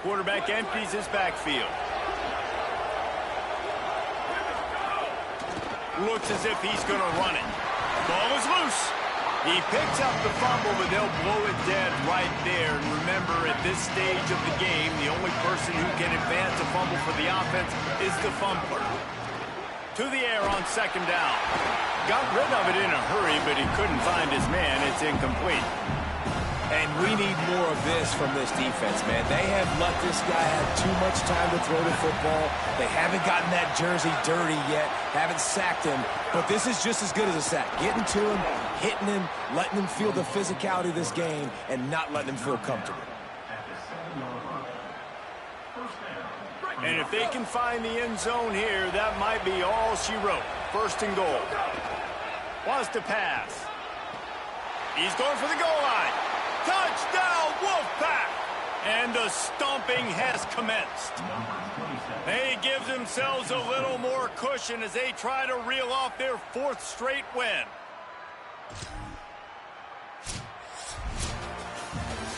Quarterback empties his backfield. Looks as if he's going to run it. Ball is loose. He picks up the fumble, but they'll blow it dead right there. And remember, at this stage of the game, the only person who can advance a fumble for the offense is the fumbler. To the air on 2nd down. Got rid of it in a hurry, but he couldn't find his man. It's incomplete. And we need more of this from this defense, man. They have let this guy have too much time to throw the football. They haven't gotten that jersey dirty yet, haven't sacked him. But this is just as good as a sack. Getting to him, hitting him, letting him feel the physicality of this game, and not letting him feel comfortable. And if they can find the end zone here, that might be all she wrote. 1st and goal. Wants to pass. He's going for the goal line. Touchdown, Wolfpack! And the stomping has commenced. They give themselves a little more cushion as they try to reel off their 4th straight win.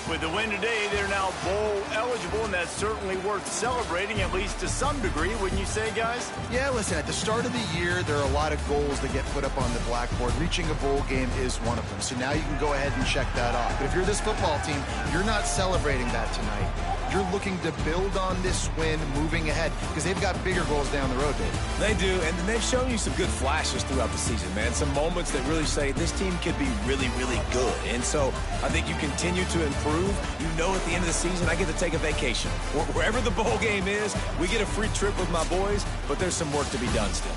With the win today, they're now bowl eligible, and that's certainly worth celebrating, at least to some degree, wouldn't you say, guys? Yeah, listen, at the start of the year, there are a lot of goals that get put up on the blackboard. Reaching a bowl game is one of them. So now you can go ahead and check that off. But if you're this football team, you're not celebrating that tonight. You're looking to build on this win moving ahead because they've got bigger goals down the road, Dave. They do, and they've shown you some good flashes throughout the season, man. Some moments that really say this team could be really, really good. And so I think you continue to improve. You know at the end of the season, I get to take a vacation. Wherever the bowl game is, we get a free trip with my boys, but there's some work to be done still.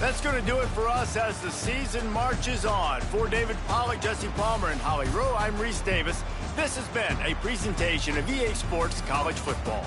That's going to do it for us as the season marches on. For David Pollack, Jesse Palmer, and Holly Rowe, I'm Reese Davis. This has been a presentation of EA Sports College Football.